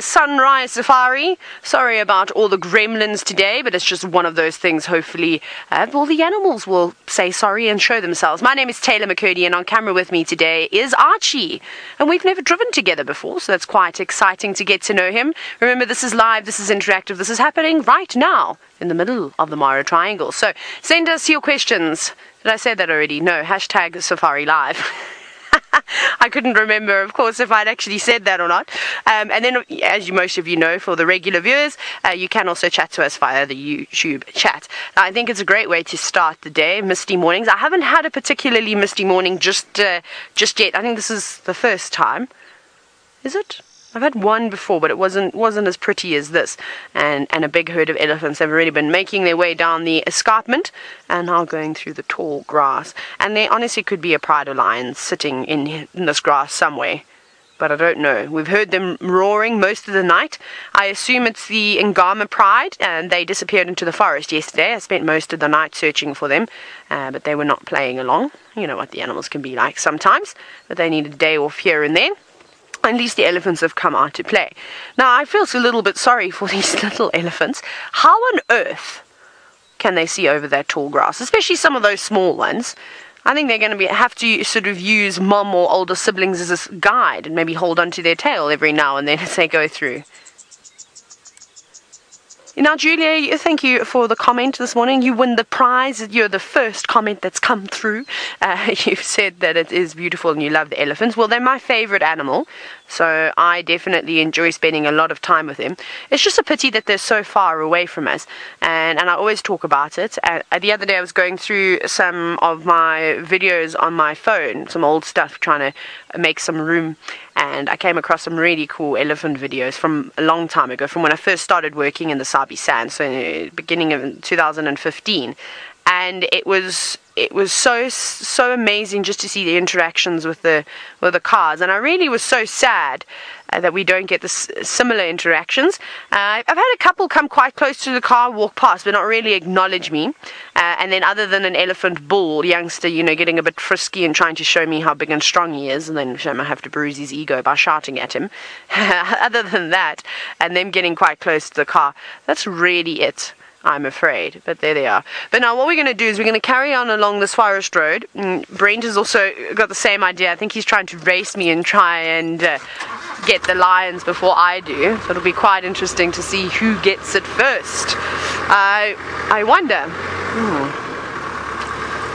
Sunrise safari. Sorry about all the gremlins today, but it's just one of those things. Hopefully all the animals will say sorry and show themselves. My name is Taylor McCurdy, and on camera with me today is Archie, and we've never driven together before, so that's quite exciting to get to know him. Remember, this is live, this is interactive, this is happening right now in the middle of the Mara Triangle. So send us your questions. Did I say that already? No, hashtag Safari Live. I couldn't remember, of course, if I'd actually said that or not. And then, as most of you know, for the regular viewers, you can also chat to us via the YouTube chat. Now, I think it's a great way to start the day, misty mornings. I haven't had a particularly misty morning just yet. I think this is the first time. Is it? I've had one before, but it wasn't as pretty as this. And a big herd of elephants have already been making their way down the escarpment and now going through the tall grass. And there honestly could be a pride of lions sitting in this grass somewhere, but I don't know. We've heard them roaring most of the night. I assume it's the Angama pride, and they disappeared into the forest yesterday. I spent most of the night searching for them, but they were not playing along. You know what the animals can be like sometimes, but they need a day off here and there. At least the elephants have come out to play. Now, I feel a little bit sorry for these little elephants. How on earth can they see over that tall grass, especially some of those small ones? I think they're going to have to sort of use mom or older siblings as a guide and maybe hold onto their tail every now and then as they go through. Now, Julia, thank you for the comment this morning. You win the prize. You're the first comment that's come through. You've said that it is beautiful and you love the elephants. Well, they're my favorite animal, so I definitely enjoy spending a lot of time with them. It's just a pity that they're so far away from us, and I always talk about it. The other day I was going through some of my videos on my phone, some old stuff, trying to make some room, and I came across some really cool elephant videos from a long time ago, from when I first started working in the Sabi sand, so in the beginning of 2015. And it was so amazing just to see the interactions with the cars, and I really was so sad that we don't get this similar interactions. I've had a couple come quite close to the car, walk past, but not really acknowledge me. And then, other than an elephant bull youngster, you know, getting a bit frisky and trying to show me how big and strong he is, and then I have to bruise his ego by shouting at him. Other than that, and them getting quite close to the car, that's really it, I'm afraid. But there they are. But now what we're going to do is we're going to carry on along this forest road. Brent has also got the same idea. I think he's trying to race me and try and get the lions before I do. So it'll be quite interesting to see who gets it first. I wonder.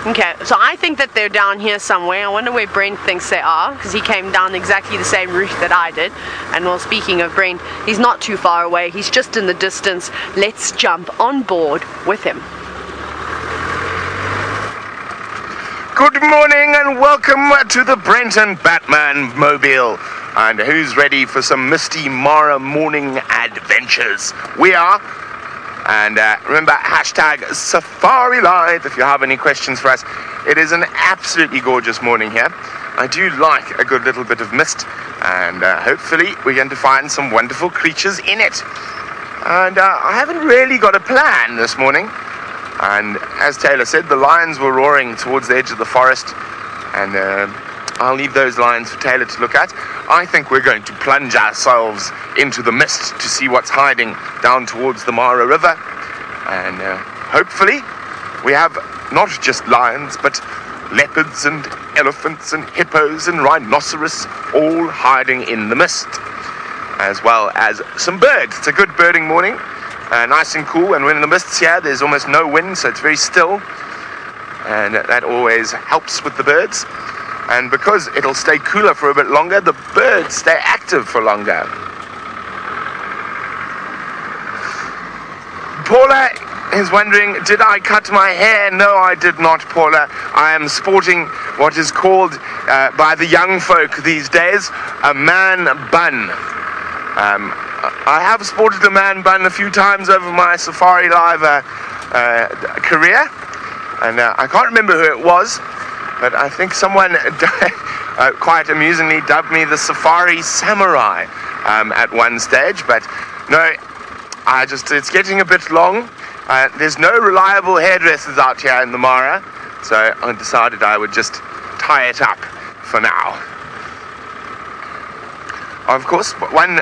Okay, so I think that they're down here somewhere. I wonder where Brent thinks they are, because he came down exactly the same route that I did. And well, speaking of Brent, he's not too far away. He's just in the distance. Let's jump on board with him. Good morning and welcome to the Brent and Batman mobile. And who's ready for some misty Mara morning adventures? We are. And remember, hashtag Safari Live if you have any questions for us. It is an absolutely gorgeous morning here. I do like a good little bit of mist, and hopefully we're going to find some wonderful creatures in it. And I haven't really got a plan this morning. And as Taylor said, the lions were roaring towards the edge of the forest, and I'll leave those lions for Taylor to look at. I think we're going to plunge ourselves into the mist to see what's hiding down towards the Mara River. And hopefully we have not just lions, but leopards and elephants and hippos and rhinoceros all hiding in the mist, as well as some birds. It's a good birding morning, nice and cool, and when the mist's here there's almost no wind, so it's very still, and that always helps with the birds. And because it'll stay cooler for a bit longer, the birds stay active for longer. Paula is wondering, did I cut my hair? No, I did not, Paula. I am sporting what is called, by the young folk these days, a man bun. I have sported a man bun a few times over my Safari Live career, and I can't remember who it was, but I think someone quite amusingly dubbed me the Safari Samurai at one stage. But no, it's getting a bit long. There's no reliable hairdressers out here in the Mara, so I decided I would just tie it up for now. Of course, one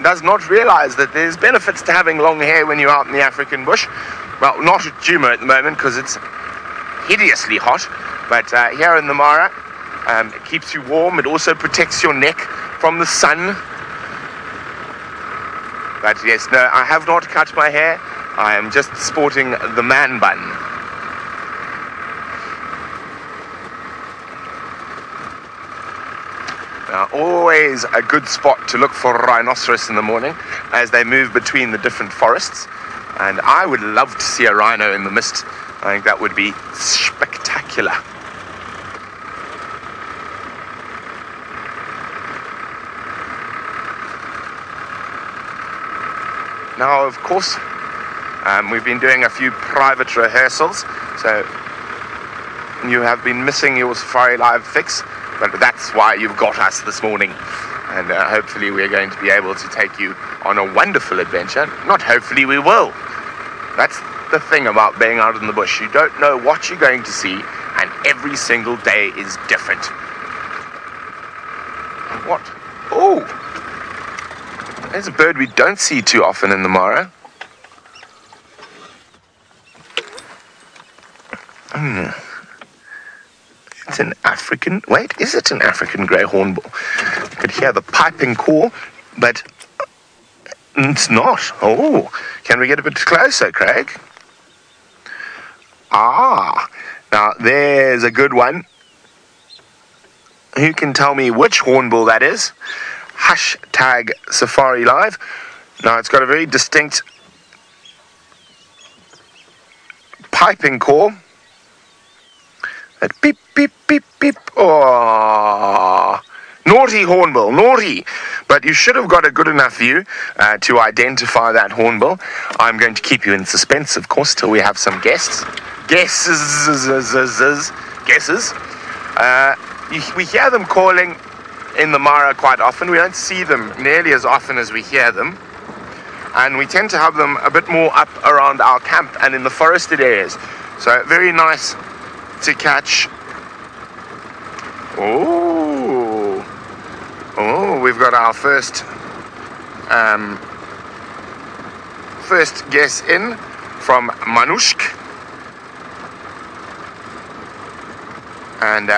does not realize that there's benefits to having long hair when you're out in the African bush. Well, not at Djuma at the moment because it's hideously hot, but here in the Mara, it keeps you warm. It also protects your neck from the sun. But yes, no, I have not cut my hair. I am just sporting the man bun. Now, always a good spot to look for rhinoceros in the morning as they move between the different forests. And I would love to see a rhino in the mist. I think that would be spectacular. Now, of course, we've been doing a few private rehearsals, so you have been missing your Safari Live fix, but that's why you've got us this morning. And hopefully we're going to be able to take you on a wonderful adventure. Not hopefully, we will. That's the thing about being out in the bush. You don't know what you're going to see, and every single day is different. What? Oh! There's a bird we don't see too often in the Mara. It's an African... Wait, is it an African grey hornbill? You could hear the piping call, but it's not. Oh, can we get a bit closer, Craig? Ah, now there's a good one. Who can tell me which hornbill that is? Hashtag Safari Live. Now it's got a very distinct piping call. That beep, beep, beep, beep. Oh, naughty hornbill, naughty. But you should have got a good enough view to identify that hornbill. I'm going to keep you in suspense, of course, till we have some guests. Guesses. We hear them calling in the Mara quite often. We don't see them nearly as often as we hear them. And we tend to have them a bit more up around our camp and in the forested areas. So very nice to catch. Oh, we've got our first guess in from Manushk. And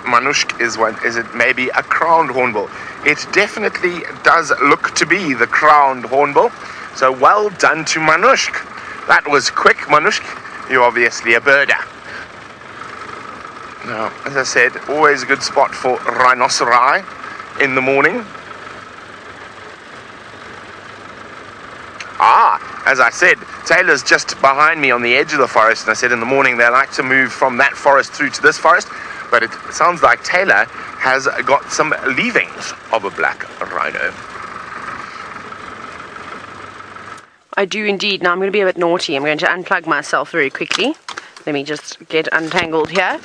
Manushk is it maybe a crowned hornbill? It definitely does look to be the crowned hornbill. So well done to Manushk. That was quick, Manushk. You're obviously a birder. Now, as I said, always a good spot for rhinoceri in the morning. As I said, Taylor's just behind me on the edge of the forest, and I said in the morning they like to move from that forest through to this forest, but it sounds like Taylor has got some leavings of a black rhino. I do indeed. Now I'm going to be a bit naughty. I'm going to unplug myself very quickly. Let me just get untangled here.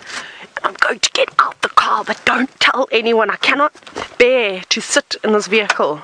I'm going to get out the car, but don't tell anyone. I cannot bear to sit in this vehicle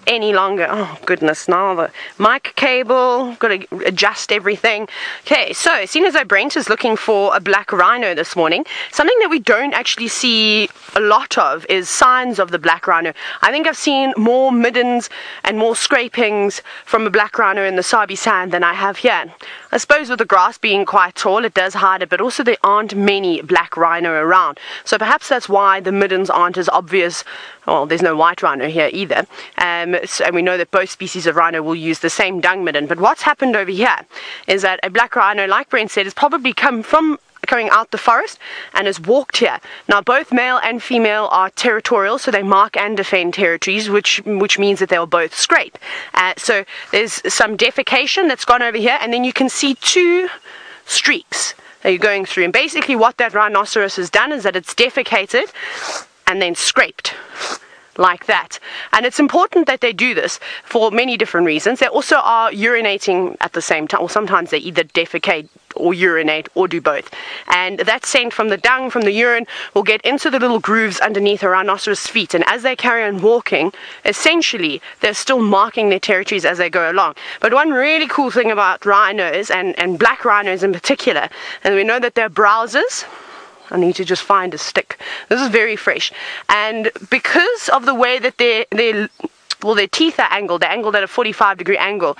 any longer. Oh goodness, now the mic cable, got to adjust everything. Okay, so seeing as though Brent is looking for a black rhino this morning, something that we don't actually see a lot of is signs of the black rhino. I think I've seen more middens and more scrapings from a black rhino in the Sabi sand than I have here. I suppose with the grass being quite tall, it does hide it, but also there aren't many black rhino around. So perhaps that's why the middens aren't as obvious. Well, there's no white rhino here either. And we know that both species of rhino will use the same dung midden. But what's happened over here is that a black rhino, like Brent said, has probably coming out the forest and has walked here. Now, both male and female are territorial, so they mark and defend territories, which means that they'll both scrape. So there's some defecation that's gone over here, and then you can see two streaks that you're going through. And basically what that rhinoceros has done is that it's defecated and then scraped like that. And it's important that they do this for many different reasons. They also are urinating at the same time, or sometimes they either defecate or urinate or do both. And that scent from the dung, from the urine, will get into the little grooves underneath a rhinoceros' feet. And as they carry on walking, essentially, they're still marking their territories as they go along. But one really cool thing about rhinos, and black rhinos in particular, and we know that they're browsers. I need to just find a stick. This is very fresh. And because of the way that their well, their teeth are angled. They're angled at a 45-degree angle.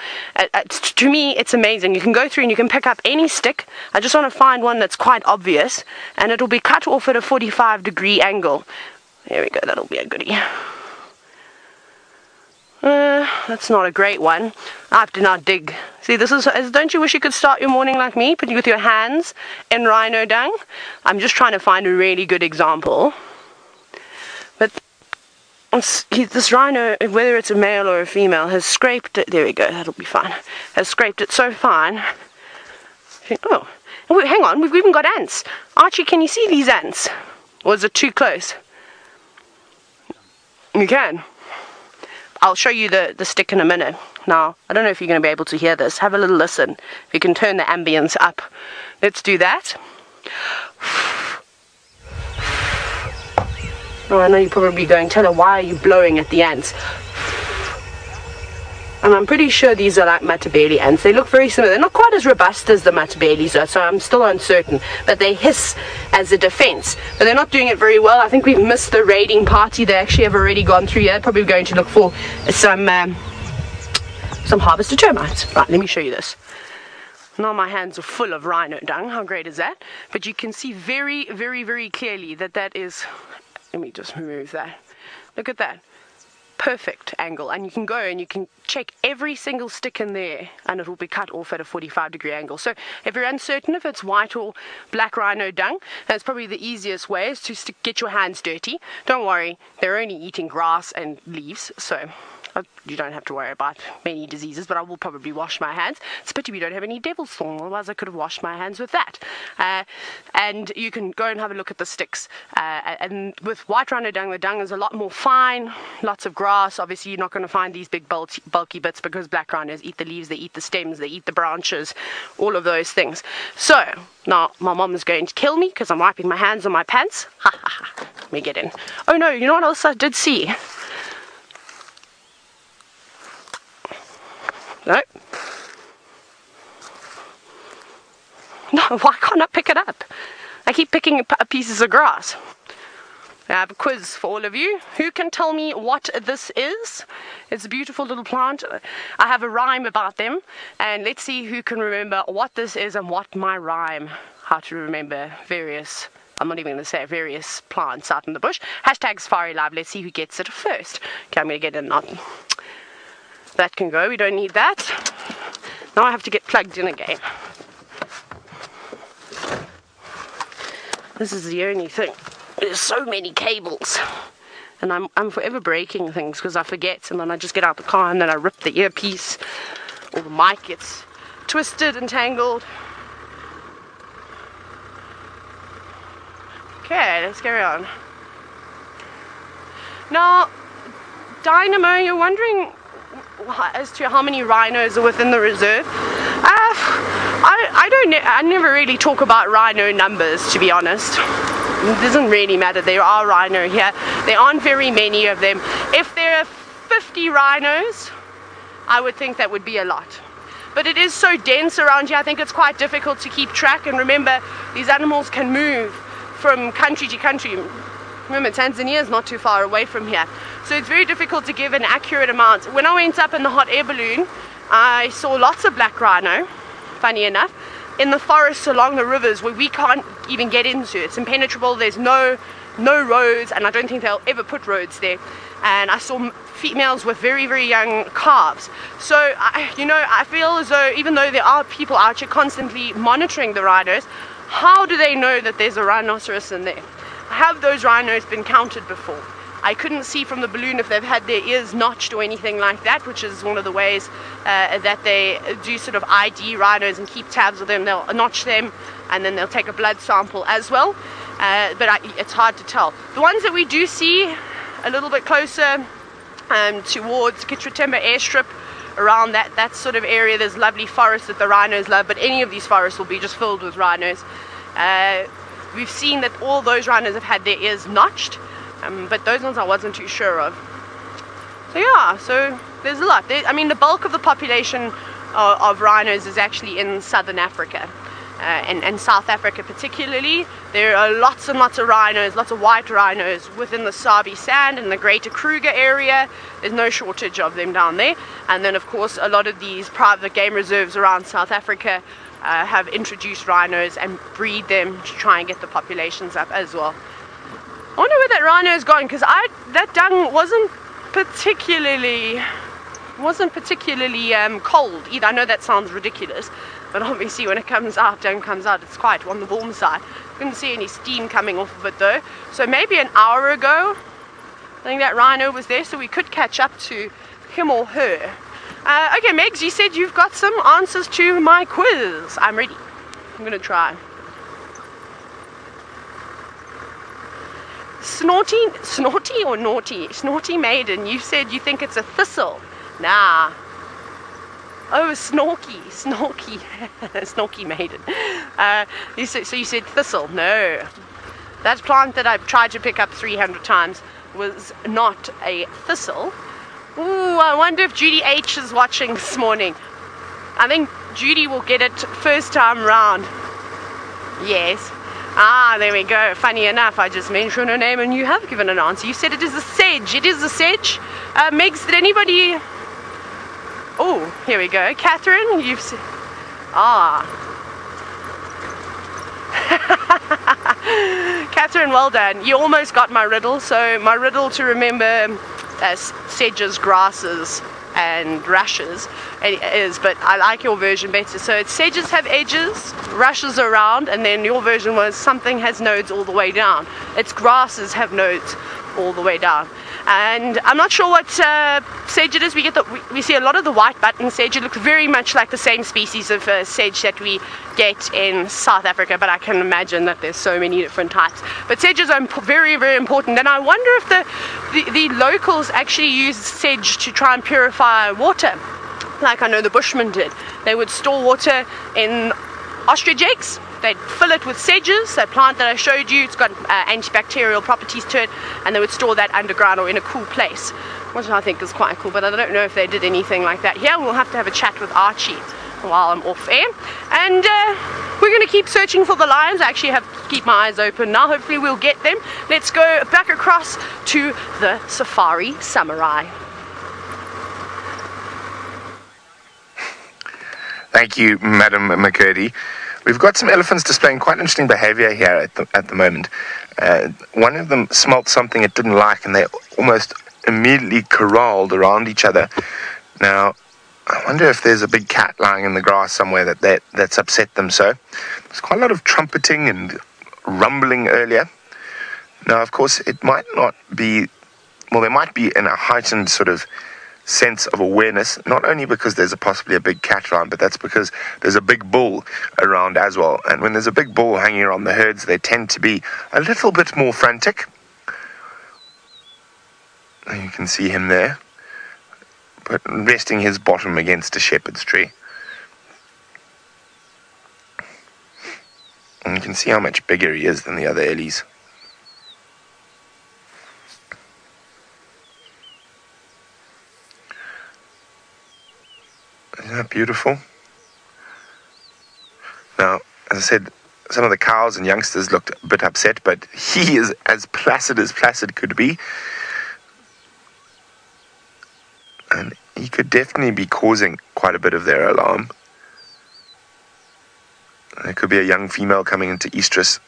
To me, it's amazing. You can go through and you can pick up any stick. I just want to find one that's quite obvious, and it'll be cut off at a 45-degree angle. There we go. That'll be a goodie. That's not a great one. I have to now dig. See, this is, don't you wish you could start your morning like me, putting with your hands in rhino dung? I'm just trying to find a really good example. But this rhino, whether it's a male or a female, has scraped it. There we go, that'll be fine. Has scraped it so fine. Oh, wait, hang on, we've even got ants. Archie, can you see these ants? Or is it too close? You can. I'll show you the stick in a minute. Now, I don't know if you're going to be able to hear this. Have a little listen. If you can turn the ambience up. Let's do that. Oh, I know you're probably going, Taylor, why are you blowing at the ants? And I'm pretty sure these are like Matabele ants. They look very similar. They're not quite as robust as the Matabeles are, so I'm still uncertain. But they hiss as a defense. But they're not doing it very well. I think we've missed the raiding party. They actually have already gone through here. Probably going to look for some harvested termites. Right, let me show you this. Now my hands are full of rhino dung. How great is that? But you can see very, very, very clearly that is... Let me just remove that. Look at that. Perfect angle, and you can go and you can check every single stick in there and it will be cut off at a 45-degree angle. So if you're uncertain if it's white or black rhino dung, that's probably the easiest way, is to get your hands dirty. Don't worry, they're only eating grass and leaves, so you don't have to worry about many diseases, but I will probably wash my hands. It's a pity we don't have any devil's thorn, otherwise I could have washed my hands with that. And you can go and have a look at the sticks. And with white rhino dung, the dung is a lot more fine, lots of grass. Obviously you're not going to find these big bulky bits, because black rhinos eat the leaves, they eat the stems, they eat the branches, all of those things. So now my mom is going to kill me because I'm wiping my hands on my pants. Ha ha ha. Let me get in. Oh no, you know what else I did see? No. No, why can't I pick it up? I keep picking up pieces of grass. I have a quiz for all of you. Who can tell me what this is? It's a beautiful little plant. I have a rhyme about them. And let's see who can remember what this is and what my rhyme, how to remember various, I'm not even going to say various plants out in the bush. Hashtag Safari Live. Let's see who gets it first. Okay, I'm going to get it on. That can go, we don't need that. Now I have to get plugged in again. This is the only thing. There's so many cables. And I'm forever breaking things because I forget, and then I just get out the car and then I rip the earpiece, or the mic gets twisted and tangled. Okay, let's carry on. Now, Dynamo, you're wondering as to how many rhinos are within the reserve. I never really talk about rhino numbers, to be honest. It doesn't really matter. There are rhino here. There aren't very many of them. If there are 50 rhinos, I would think that would be a lot. But it is so dense around here, I think it's quite difficult to keep track. And remember, these animals can move from country to country. Remember, Tanzania is not too far away from here. So it's very difficult to give an accurate amount. When I went up in the hot air balloon, I saw lots of black rhino, funny enough, in the forests along the rivers where we can't even get into. It's impenetrable, there's no roads, and I don't think they'll ever put roads there. And I saw females with very, very young calves. So, I feel as though even though there are people out here constantly monitoring the rhinos, how do they know that there's a rhinoceros in there? Have those rhinos been counted before? I couldn't see from the balloon if they've had their ears notched or anything like that, which is one of the ways that they do sort of ID rhinos and keep tabs of them. They'll notch them and then they'll take a blood sample as well. But it's hard to tell. The ones that we do see a little bit closer towards Chitwa airstrip, around that sort of area, there's lovely forests that the rhinos love, but any of these forests will be just filled with rhinos. We've seen that all those rhinos have had their ears notched, but those ones I wasn't too sure of. So yeah, so there's a lot. The bulk of the population of rhinos is actually in southern Africa. and South Africa particularly. There are lots and lots of rhinos, lots of white rhinos within the Sabi sand in the greater Kruger area. There's no shortage of them down there. And then of course a lot of these private game reserves around South Africa have introduced rhinos and breed them to try and get the populations up as well. I wonder where that rhino's gone, because that dung wasn't particularly cold either. I know that sounds ridiculous, but obviously when it comes out, dung comes out, it's quite on the warm side. Couldn't see any steam coming off of it though. So maybe an hour ago, I think that rhino was there, so we could catch up to him or her. Okay, Megs, you said you've got some answers to my quiz. I'm ready. I'm gonna try. Snorty or naughty? Snorty maiden, you said you think it's a thistle. Nah. Oh, snorky. Snorky maiden. So you said thistle. No. That plant that I've tried to pick up 300 times was not a thistle. Ooh, I wonder if Judy H is watching this morning. I think Judy will get it first time round. Yes. Ah, there we go. Funny enough, I just mentioned her name and you have given an answer. You said it is a sedge. It is a sedge. Megs, did anybody... Oh, here we go. Catherine, you've said... Ah. Catherine, well done. You almost got my riddle. So my riddle to remember sedges, grasses and rushes is, but I like your version better. So it's sedges have edges, rushes are round, and then your version was something has nodes all the way down. It's grasses have nodes all the way down. And I'm not sure what sedge it is. We see a lot of the white button sedge. It looks very much like the same species of sedge that we get in South Africa, but I can imagine that there's so many different types. But sedges are very, very important, and I wonder if the locals actually use sedge to try and purify water, like I know the Bushmen did. They would store water in ostrich eggs. They'd fill it with sedges, that plant that I showed you. It's got antibacterial properties to it, and they would store that underground or in a cool place, which I think is quite cool, but I don't know if they did anything like that here. We'll have to have a chat with Archie while I'm off air. And we're going to keep searching for the lions. I actually have to keep my eyes open now. Hopefully we'll get them. Let's go back across to the safari samurai. Thank you, Madam McCurdy. We've got some elephants displaying quite interesting behavior here at the moment. One of them smelt something it didn't like, and they almost immediately corralled around each other. Now, I wonder if there's a big cat lying in the grass somewhere that's upset them so. There's quite a lot of trumpeting and rumbling earlier. Now, of course, it might not be... Well, they might be in a heightened sort of sense of awareness, not only because there's possibly a big cat around, but that's because there's a big bull around as well. And when there's a big bull hanging around the herds, they tend to be a little bit more frantic. And you can see him there, but resting his bottom against a shepherd's tree. And you can see how much bigger he is than the other ellies. Isn't that beautiful? Now, as I said, some of the cows and youngsters looked a bit upset, but he is as placid could be. And he could definitely be causing quite a bit of their alarm. There could be a young female coming into estrus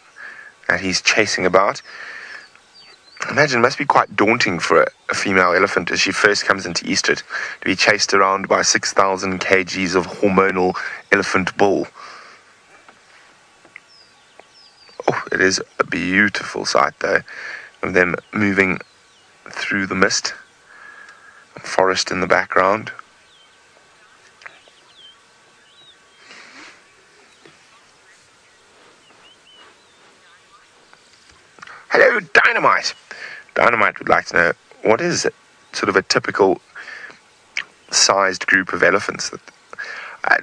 that he's chasing about. I imagine it must be quite daunting for a female elephant as she first comes into estrus to be chased around by 6,000 kgs of hormonal elephant bull. Oh, it is a beautiful sight though, of them moving through the mist, forest in the background. Hello, Dynamite. Dynamite would like to know, what is sort of a typical sized group of elephants?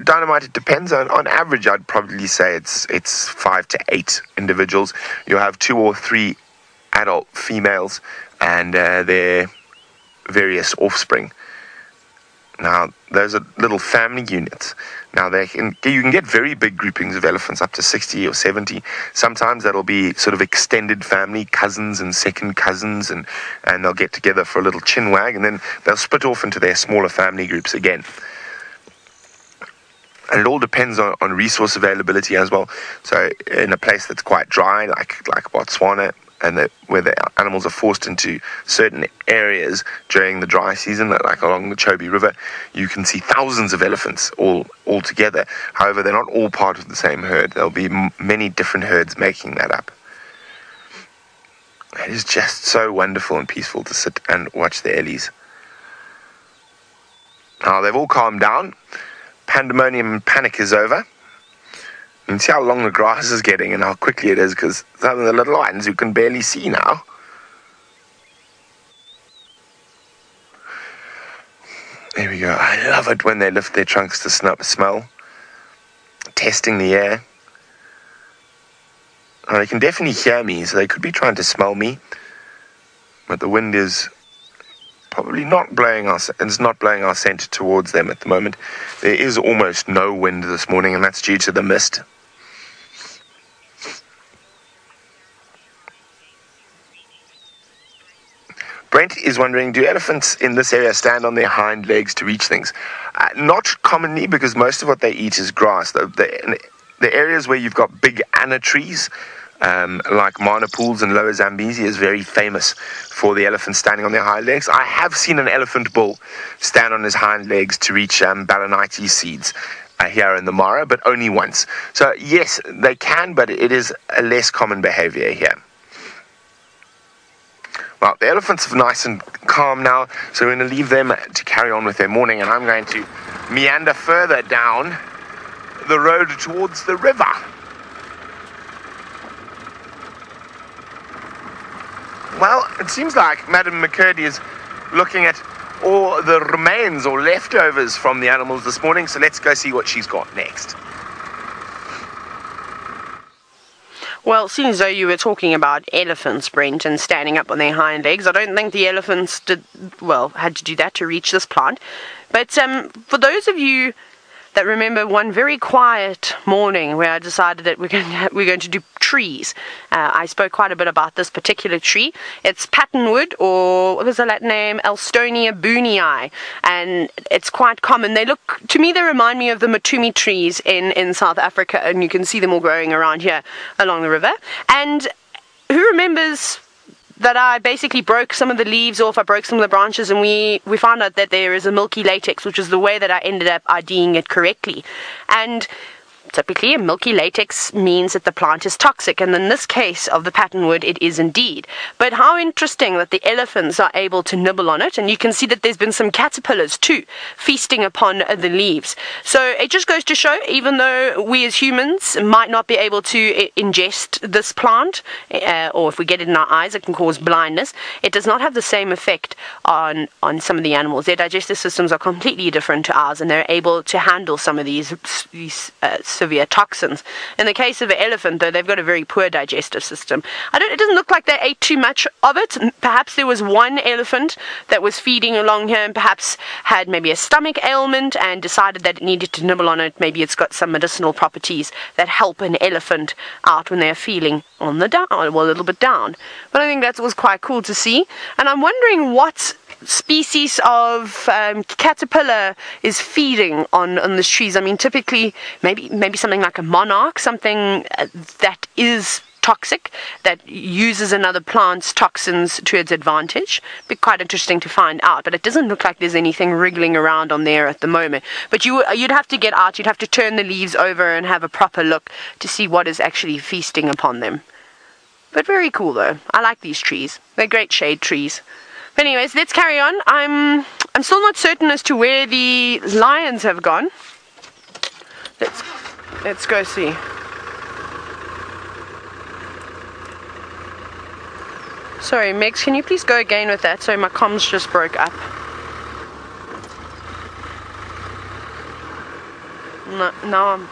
Dynamite, it depends. On average, I'd probably say it's 5 to 8 individuals. You'll have 2 or 3 adult females and their various offspring. Now, those are little family units. Now, you can get very big groupings of elephants, up to 60 or 70. Sometimes that'll be sort of extended family, cousins and second cousins, and they'll get together for a little chin wag, and then they'll split off into their smaller family groups again. And it all depends on resource availability as well. So in a place that's quite dry, like Botswana, and where the animals are forced into certain areas during the dry season, like along the Chobe River, you can see thousands of elephants all together. However, they're not all part of the same herd. There'll be many different herds making that up. It is just so wonderful and peaceful to sit and watch the ellies. Now, they've all calmed down. Pandemonium and panic is over. You can see how long the grass is getting and how quickly it is, because some of the little ones who can barely see now. There we go. I love it when they lift their trunks to smell. Testing the air. Now, they can definitely hear me, so they could be trying to smell me. But the wind is probably not blowing our scent towards them at the moment. There is almost no wind this morning, and that's due to the mist. Brent is wondering, do elephants in this area stand on their hind legs to reach things? Not commonly, because most of what they eat is grass. The areas where you've got big anna trees, like Mana Pools and Lower Zambezi, is very famous for the elephants standing on their hind legs. I have seen an elephant bull stand on his hind legs to reach balanites seeds here in the Mara, but only once. So yes, they can, but it is a less common behavior here. Well, the elephants are nice and calm now, so we're going to leave them to carry on with their morning, and I'm going to meander further down the road towards the river. Well, it seems like Madam McCurdy is looking at all the remains or leftovers from the animals this morning, so let's go see what she's got next. Well, seeing as though you were talking about elephants, Brent, and standing up on their hind legs, I don't think the elephants had to do that to reach this plant. But for those of you that remember one very quiet morning where I decided that we're going to do trees. I spoke quite a bit about this particular tree. It's patternwood, or what was the Latin name? Elstonia boonii, and it's quite common. They remind me of the matumi trees in South Africa, and you can see them all growing around here along the river. And who remembers that I basically broke some of the leaves off, I broke some of the branches, and we found out that there is a milky latex, which is the way that I ended up IDing it correctly. And typically, a milky latex means that the plant is toxic, and in this case of the patternwood, it is indeed. But how interesting that the elephants are able to nibble on it, and you can see that there's been some caterpillars too, feasting upon the leaves. So it just goes to show, even though we as humans might not be able to ingest this plant, or if we get it in our eyes, it can cause blindness, it does not have the same effect on some of the animals. Their digestive systems are completely different to ours, and they're able to handle some of these severe toxins. In the case of an elephant, though, they've got a very poor digestive system. It doesn't look like they ate too much of it. Perhaps there was one elephant that was feeding along here and perhaps had maybe a stomach ailment and decided that it needed to nibble on it. Maybe it's got some medicinal properties that help an elephant out when they're feeling on the down, well, a little bit down. But I think that was quite cool to see. And I'm wondering what species of caterpillar is feeding on the trees. I mean, typically maybe something like a monarch, something that is toxic, that uses another plant's toxins to its advantage. Be quite interesting to find out, but it doesn't look like there's anything wriggling around on there at the moment. But you'd have to get out, you'd have to turn the leaves over and have a proper look to see what is actually feasting upon them. But very cool though. I like these trees. They're great shade trees. But anyways, let's carry on. I'm still not certain as to where the lions have gone. Let's go see. Sorry, Megs, can you please go again with that? Sorry, my comms just broke up. No, I'm...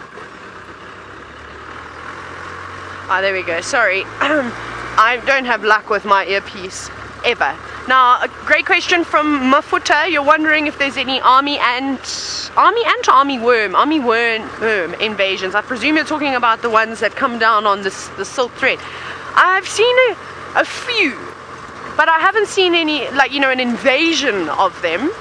Ah, there we go. Sorry. I don't have luck with my earpiece. ever. Now, a great question from Mafuta. You're wondering if there's any army worm invasions. I presume you're talking about the ones that come down on the silk thread. I've seen a few, but I haven't seen any, like, an invasion of them.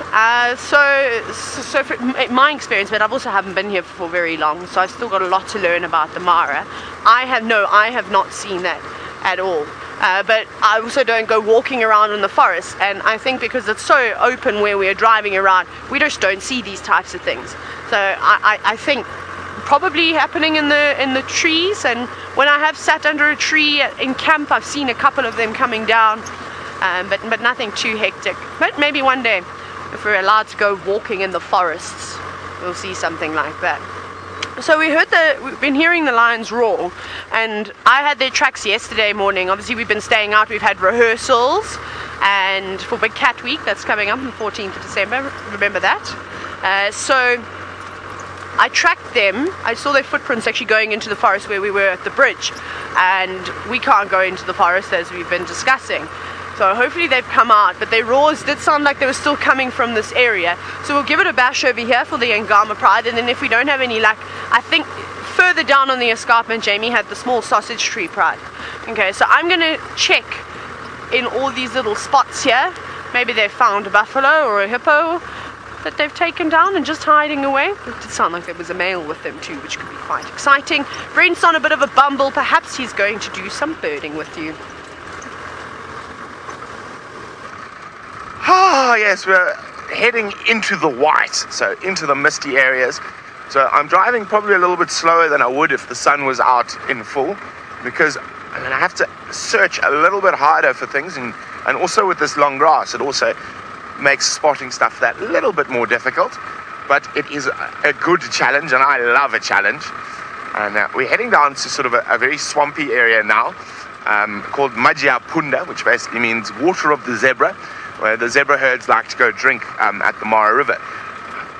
So from my experience, but I've also haven't been here for very long, so I've still got a lot to learn about the Mara. I have not seen that at all. But I also don't go walking around in the forest, and I think because it's so open where we're driving around, we just don't see these types of things. So I think probably happening in the trees, and when I have sat under a tree in camp, I've seen a couple of them coming down, but nothing too hectic. But maybe one day, if we're allowed to go walking in the forests, we'll see something like that. So we've been hearing the lions roar, and I had their tracks yesterday morning. Obviously we've been staying out, we've had rehearsals, and for Big Cat Week that's coming up on the 14th of December, remember that. So I tracked them. I saw their footprints actually going into the forest where we were at the bridge, and we can't go into the forest as we've been discussing. So hopefully they've come out, but their roars did sound like they were still coming from this area. So we'll give it a bash over here for the Angama Pride, and then if we don't have any luck, I think further down on the escarpment, Jamie had the small sausage tree pride. Okay, so I'm going to check in all these little spots here. Maybe they've found a buffalo or a hippo that they've taken down and just hiding away. It did sound like there was a male with them too, which could be quite exciting. Brent's on a bit of a bumble. Perhaps he's going to do some birding with you. Ah, yes, we're heading into the white, so into the misty areas. So I'm driving probably a little bit slower than I would if the sun was out in full, because I'm going to have to search a little bit harder for things, and also with this long grass, it also makes spotting stuff that little bit more difficult. But it is a good challenge, and I love a challenge. And we're heading down to sort of a very swampy area now, called Majia Punda, which basically means water of the zebra, where the zebra herds like to go drink at the Mara River.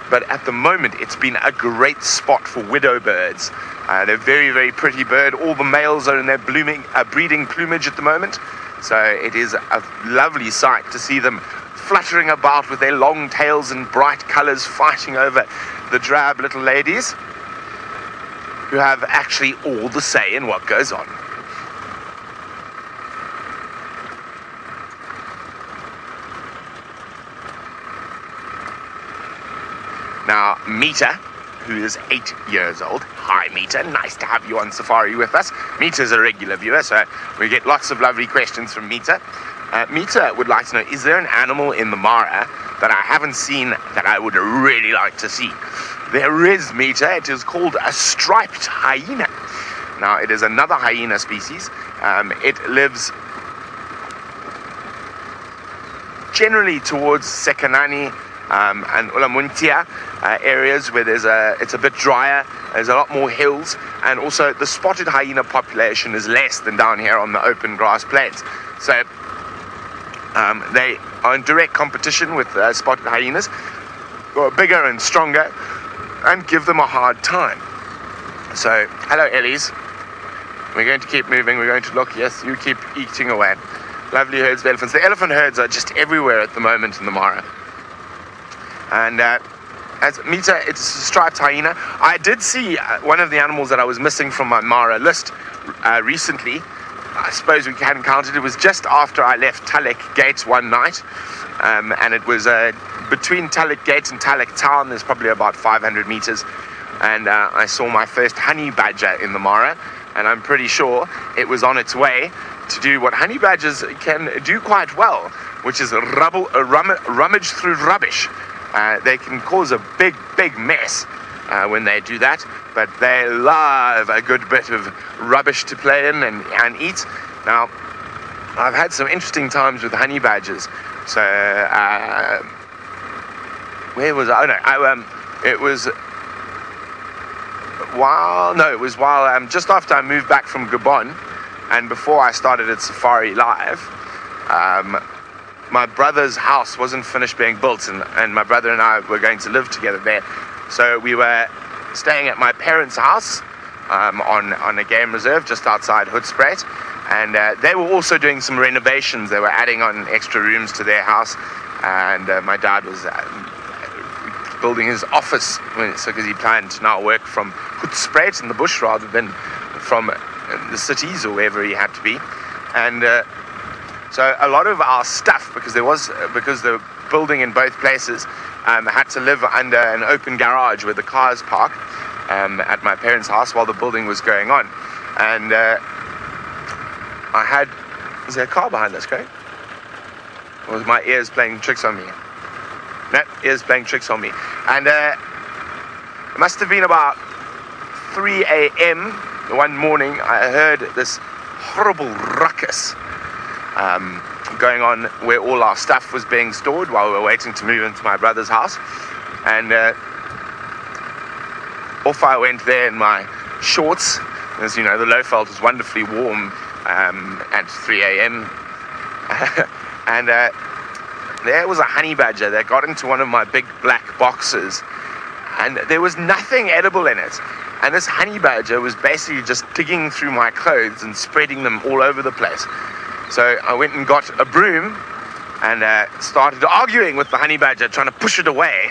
But at the moment, it's been a great spot for widow birds. They're very, very pretty bird. All the males are in their breeding plumage at the moment. So it is a lovely sight to see them fluttering about with their long tails and bright colors, fighting over the drab little ladies who have actually all the say in what goes on. Now, Mita, who is 8 years old. Hi, Mita. Nice to have you on safari with us. Mita's a regular viewer, so we get lots of lovely questions from Mita. Mita would like to know, is there an animal in the Mara that I haven't seen that I would really like to see? There is, Mita. It is called a striped hyena. Now, it is another hyena species. It lives generally towards Sekanani and Ulamuntia areas where it's a bit drier, there's a lot more hills, and also the spotted hyena population is less than down here on the open grass plains. So they are in direct competition with spotted hyenas, who are bigger and stronger, and give them a hard time. So, hello Ellies. We're going to keep moving, we're going to look. Yes, you keep eating away. Lovely herds of elephants. The elephant herds are just everywhere at the moment in the Mara. And as Mita, it's a striped hyena. I did see one of the animals that I was missing from my Mara list recently. I suppose we hadn't counted. It was just after I left Talek Gate one night. And it was between Talek Gate and Talek Town. There's probably about 500 meters. And I saw my first honey badger in the Mara. And I'm pretty sure it was on its way to do what honey badgers can do quite well, which is rummage through rubbish. They can cause a big mess when they do that, but they love a good bit of rubbish to play in and eat. Now, I've had some interesting times with honey badgers. So, where was I? Oh, no, it was while just after I moved back from Gabon, and before I started at Safari Live. My brother's house wasn't finished being built, and my brother and I were going to live together there. So we were staying at my parents' house on a game reserve just outside Hoedspruit, And they were also doing some renovations. They were adding on extra rooms to their house. And my dad was building his office, because he planned to now work from Hoedspruit in the bush rather than from the cities or wherever he had to be. And so a lot of our stuff, because the building in both places, had to live under an open garage where the cars park at my parents' house while the building was going on. And is there a car behind us, Craig? Or was my ears playing tricks on me? No, ears playing tricks on me. And it must have been about 3 a.m. one morning. I heard this horrible ruckus going on where all our stuff was being stored while we were waiting to move into my brother's house. And off I went there in my shorts. As you know, the Lowveld is wonderfully warm at 3 a.m. And there was a honey badger that got into one of my big black boxes, and there was nothing edible in it. And this honey badger was basically just digging through my clothes and spreading them all over the place. So I went and got a broom and started arguing with the honey badger, trying to push it away.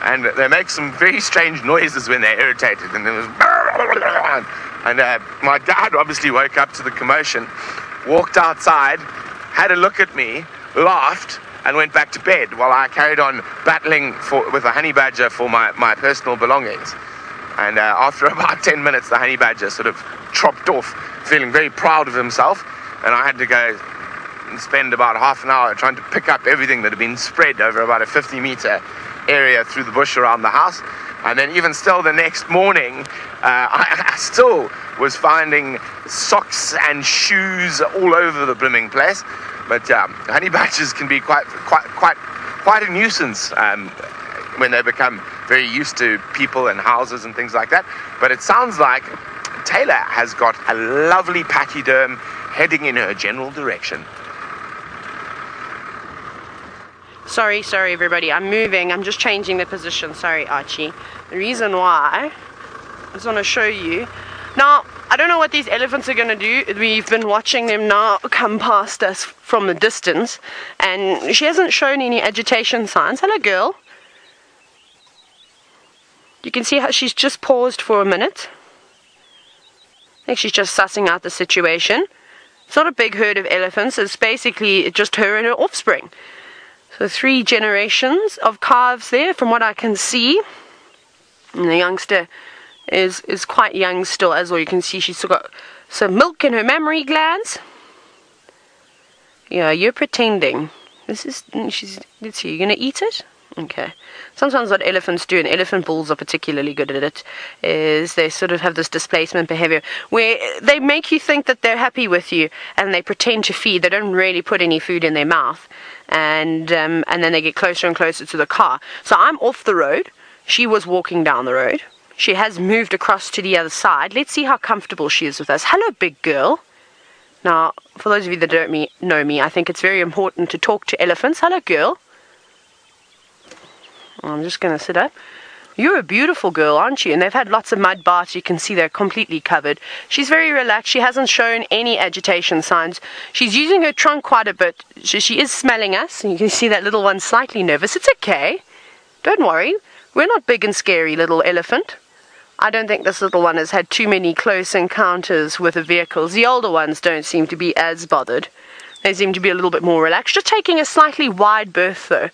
And they make some very strange noises when they're irritated. And it was... And my dad obviously woke up to the commotion, walked outside, had a look at me, laughed, and went back to bed while I carried on battling with a honey badger for my personal belongings. And after about 10 minutes, the honey badger sort of chopped off, feeling very proud of himself. And I had to go and spend about half an hour trying to pick up everything that had been spread over about a 50-meter area through the bush around the house. And then even still the next morning, I still was finding socks and shoes all over the blooming place. But honey badgers can be quite a nuisance when they become very used to people and houses and things like that. But it sounds like Taylor has got a lovely pachyderm heading in her general direction. Sorry everybody, I'm moving, I'm just changing the position, sorry Archie. The reason why, I just want to show you. Now, I don't know what these elephants are going to do. We've been watching them now come past us from a distance, and she hasn't shown any agitation signs. Hello girl. You can see how she's just paused for a minute. I think she's just sussing out the situation. It's not a big herd of elephants, it's basically just her and her offspring. So 3 generations of calves there from what I can see. And the youngster is quite young still as well. You can see she's still got some milk in her mammary glands. Yeah, you're pretending. Let's see, you're gonna eat it? Okay. Sometimes what elephants do, and elephant bulls are particularly good at it, is they sort of have this displacement behavior where they make you think that they're happy with you and they pretend to feed. They don't really put any food in their mouth, and then they get closer and closer to the car. So I'm off the road. She was walking down the road. She has moved across to the other side. Let's see how comfortable she is with us. Hello, big girl. Now, for those of you that don't know me, I think it's very important to talk to elephants. Hello, girl. I'm just going to sit up. You're a beautiful girl, aren't you? And they've had lots of mud baths. You can see they're completely covered. She's very relaxed. She hasn't shown any agitation signs. She's using her trunk quite a bit. She is smelling us. And you can see that little one's slightly nervous. It's okay. Don't worry. We're not big and scary, little elephant. I don't think this little one has had too many close encounters with the vehicles. The older ones don't seem to be as bothered. They seem to be a little bit more relaxed. Just taking a slightly wide berth, though.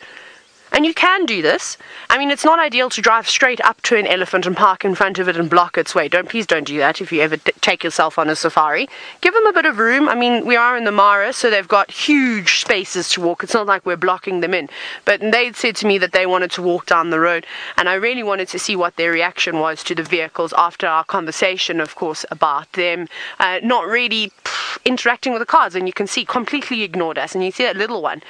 And you can do this. I mean, it's not ideal to drive straight up to an elephant and park in front of it and block its way. Please don't do that if you ever take yourself on a safari. Give them a bit of room. I mean, we are in the Mara, so they've got huge spaces to walk. It's not like we're blocking them in. But they'd said to me that they wanted to walk down the road, and I really wanted to see what their reaction was to the vehicles after our conversation, of course, about them not really interacting with the cars. And you can see completely ignored us. And you see that little one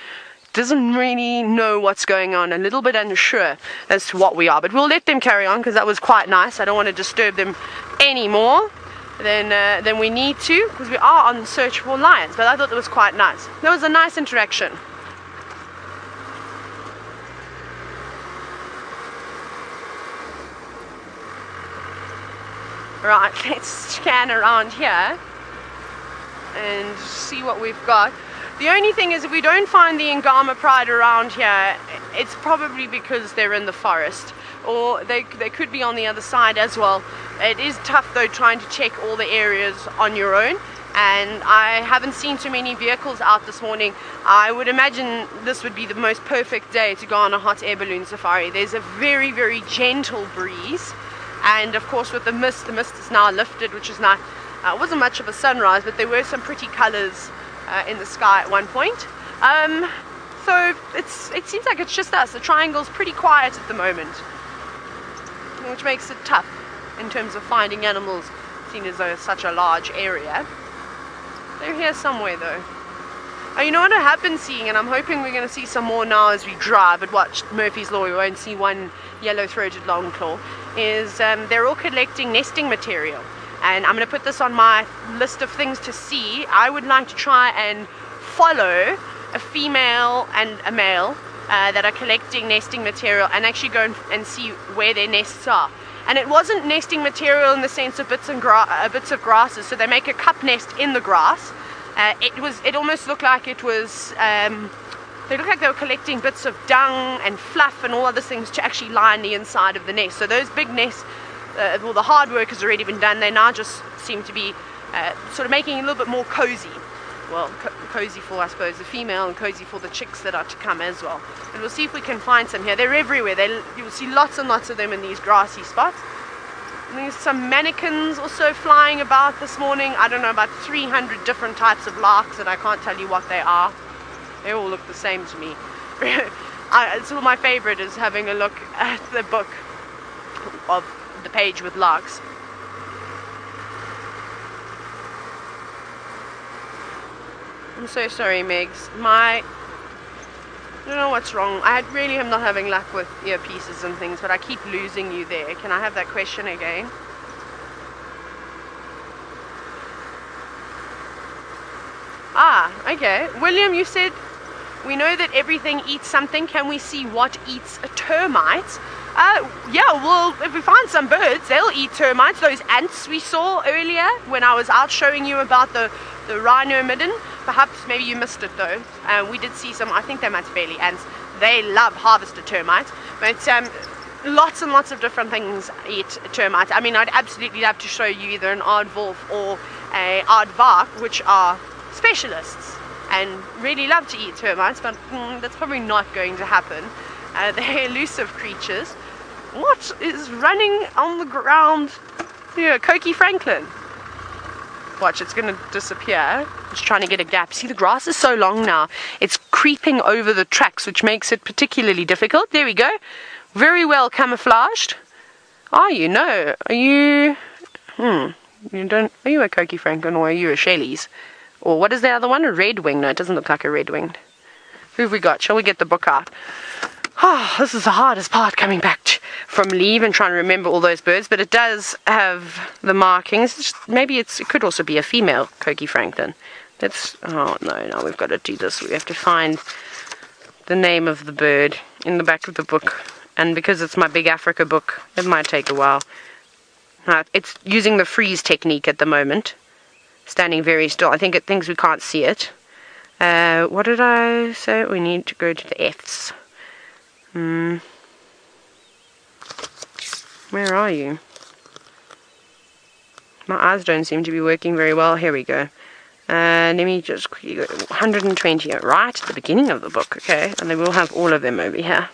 doesn't really know what's going on, a little bit unsure as to what we are, but we'll let them carry on because that was quite nice. I don't want to disturb them any more than we need to, because we are on the search for lions, but I thought that was quite nice. That was a nice interaction. Right, let's scan around here and see what we've got. The only thing is, if we don't find the Angama pride around here, it's probably because they're in the forest, or they could be on the other side as well. It is tough though trying to check all the areas on your own, and I haven't seen too many vehicles out this morning. I would imagine this would be the most perfect day to go on a hot air balloon safari. There's a very, very gentle breeze, and of course with the mist is now lifted, which is not, it wasn't much of a sunrise, but there were some pretty colors in the sky at one point. So it seems like it's just us. The triangle's pretty quiet at the moment, which makes it tough in terms of finding animals, seeing as though it's such a large area. They're here somewhere though. Oh, you know what I have been seeing, and I'm hoping we're going to see some more now as we drive, but watch Murphy's Law, we won't see one yellow-throated longclaw, is they're all collecting nesting material. And I'm going to put this on my list of things to see. I would like to try and follow a female and a male that are collecting nesting material, and actually go and see where their nests are. And it wasn't nesting material in the sense of bits of grasses, so they make a cup nest in the grass. It almost looked like it was, they looked like they were collecting bits of dung and fluff and all other things to actually line the inside of the nest. So those big nests, well, the hard work has already been done. They now just seem to be sort of making it a little bit more cozy. Well, cozy for, I suppose, the female, and cozy for the chicks that are to come as well. And we'll see if we can find some here. They're everywhere. You'll see lots and lots of them in these grassy spots. And there's some mannequins also flying about this morning. I don't know, about 300 different types of larks, and I can't tell you what they are. They all look the same to me. It's all my favorite is having a look at the book of the page with larks. I'm so sorry, Megs. I don't know what's wrong. I really am not having luck with earpieces and things, but I keep losing you there. Can I have that question again? Ah, okay. William, you said, we know that everything eats something. Can we see what eats a termite? Yeah, well, if we find some birds, they'll eat termites. Those ants we saw earlier when I was out showing you about the Rhino midden. Perhaps maybe you missed it though. We did see some, I think they might be barely ants. They love harvested termites. But lots and lots of different things eat termites. I mean, I'd absolutely love to show you either an aardwolf or a aardvark, which are specialists and really love to eat termites, but that's probably not going to happen. They're elusive creatures. What is running on the ground here? Cokie Franklin. Watch, it's going to disappear. It's trying to get a gap. See, the grass is so long now. It's creeping over the tracks, which makes it particularly difficult. There we go. Very well camouflaged. Are you? No. Are you? You don't. Are you a Cokie Franklin, or are you a Shelley's? Or what is the other one? A red wing? No, it doesn't look like a red winged. Who have we got? Shall we get the book out? Oh, this is the hardest part, coming back from leave and trying to remember all those birds, but it does have the markings. Maybe it could also be a female Cokie Franklin. Oh no, we've got to do this. We have to find the name of the bird in the back of the book, and because it's my Big Africa book, it might take a while. It's using the freeze technique at the moment, standing very still. I think it thinks we can't see it. What did I say? We need to go to the F's. Where are you? My eyes don't seem to be working very well. Here we go. Let me just quickly go 120 right at the beginning of the book. Okay, and then we'll have all of them over here.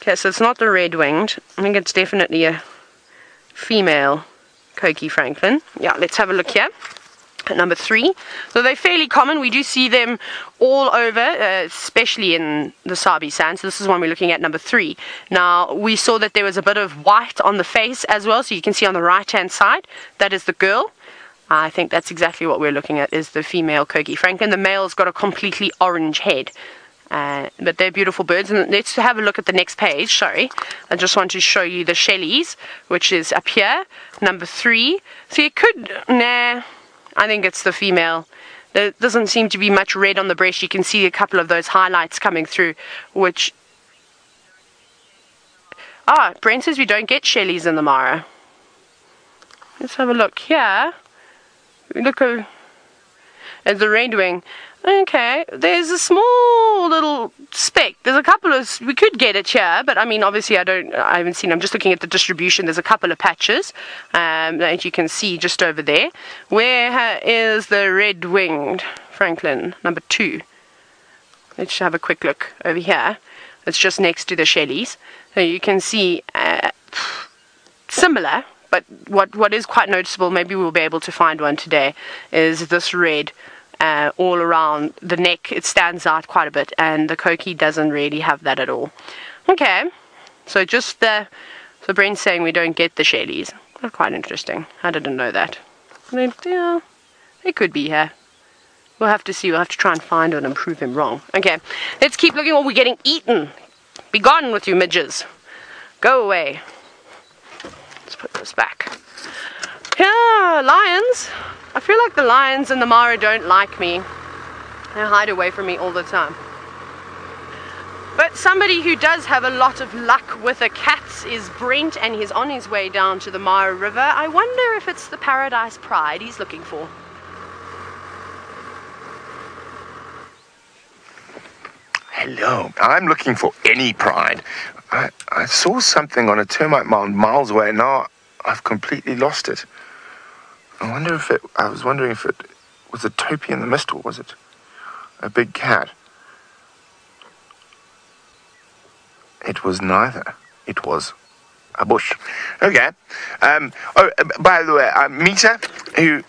Okay, so it's not the red-winged. I think it's definitely a female Cokie Franklin. Yeah, let's have a look here. At number 3. So they're fairly common. We do see them all over, especially in the Sabi sands. So this is one we're looking at, number 3. Now, we saw that there was a bit of white on the face as well. So you can see on the right-hand side, that is the girl. I think that's exactly what we're looking at, is the female Cokie Franklin. The male's got a completely orange head. But they're beautiful birds. And let's have a look at the next page. Sorry, I just want to show you the Shelleys, which is up here, number 3. So you could, I think it's the female. There doesn't seem to be much red on the breast. You can see a couple of those highlights coming through, which... Brent says we don't get Shelleys in the Mara. Let's have a look here. Look, It's the redwing. Okay, there's a small little speck. There's a couple of, we could get it here, but I mean, obviously I haven't seen, I'm just looking at the distribution. There's a couple of patches that you can see just over there. Where is the red-winged Franklin, number 2? Let's have a quick look over here. It's just next to the Shelleys. So you can see similar, but what is quite noticeable, maybe we'll be able to find one today, is this red all around the neck. It stands out quite a bit, and the Koki doesn't really have that at all. Okay, so just so Brent's saying we don't get the Shelleys. That's quite interesting. I didn't know that. Yeah, they could be here. We'll have to see. We'll have to try and find one and prove him wrong. Okay, let's keep looking. Oh, we're getting eaten. Be gone with you midges. Go away. Let's put this back. Yeah, lions. I feel like the lions and the Mara don't like me. They hide away from me all the time. But somebody who does have a lot of luck with the cats is Brent, and he's on his way down to the Mara River. I wonder if it's the Paradise Pride he's looking for. Hello, I'm looking for any pride. I saw something on a termite mound miles away. Now I've completely lost it. I was wondering if it was a topi in the mist, or was it a big cat? It was neither. It was a bush. Okay. By the way, Mita, who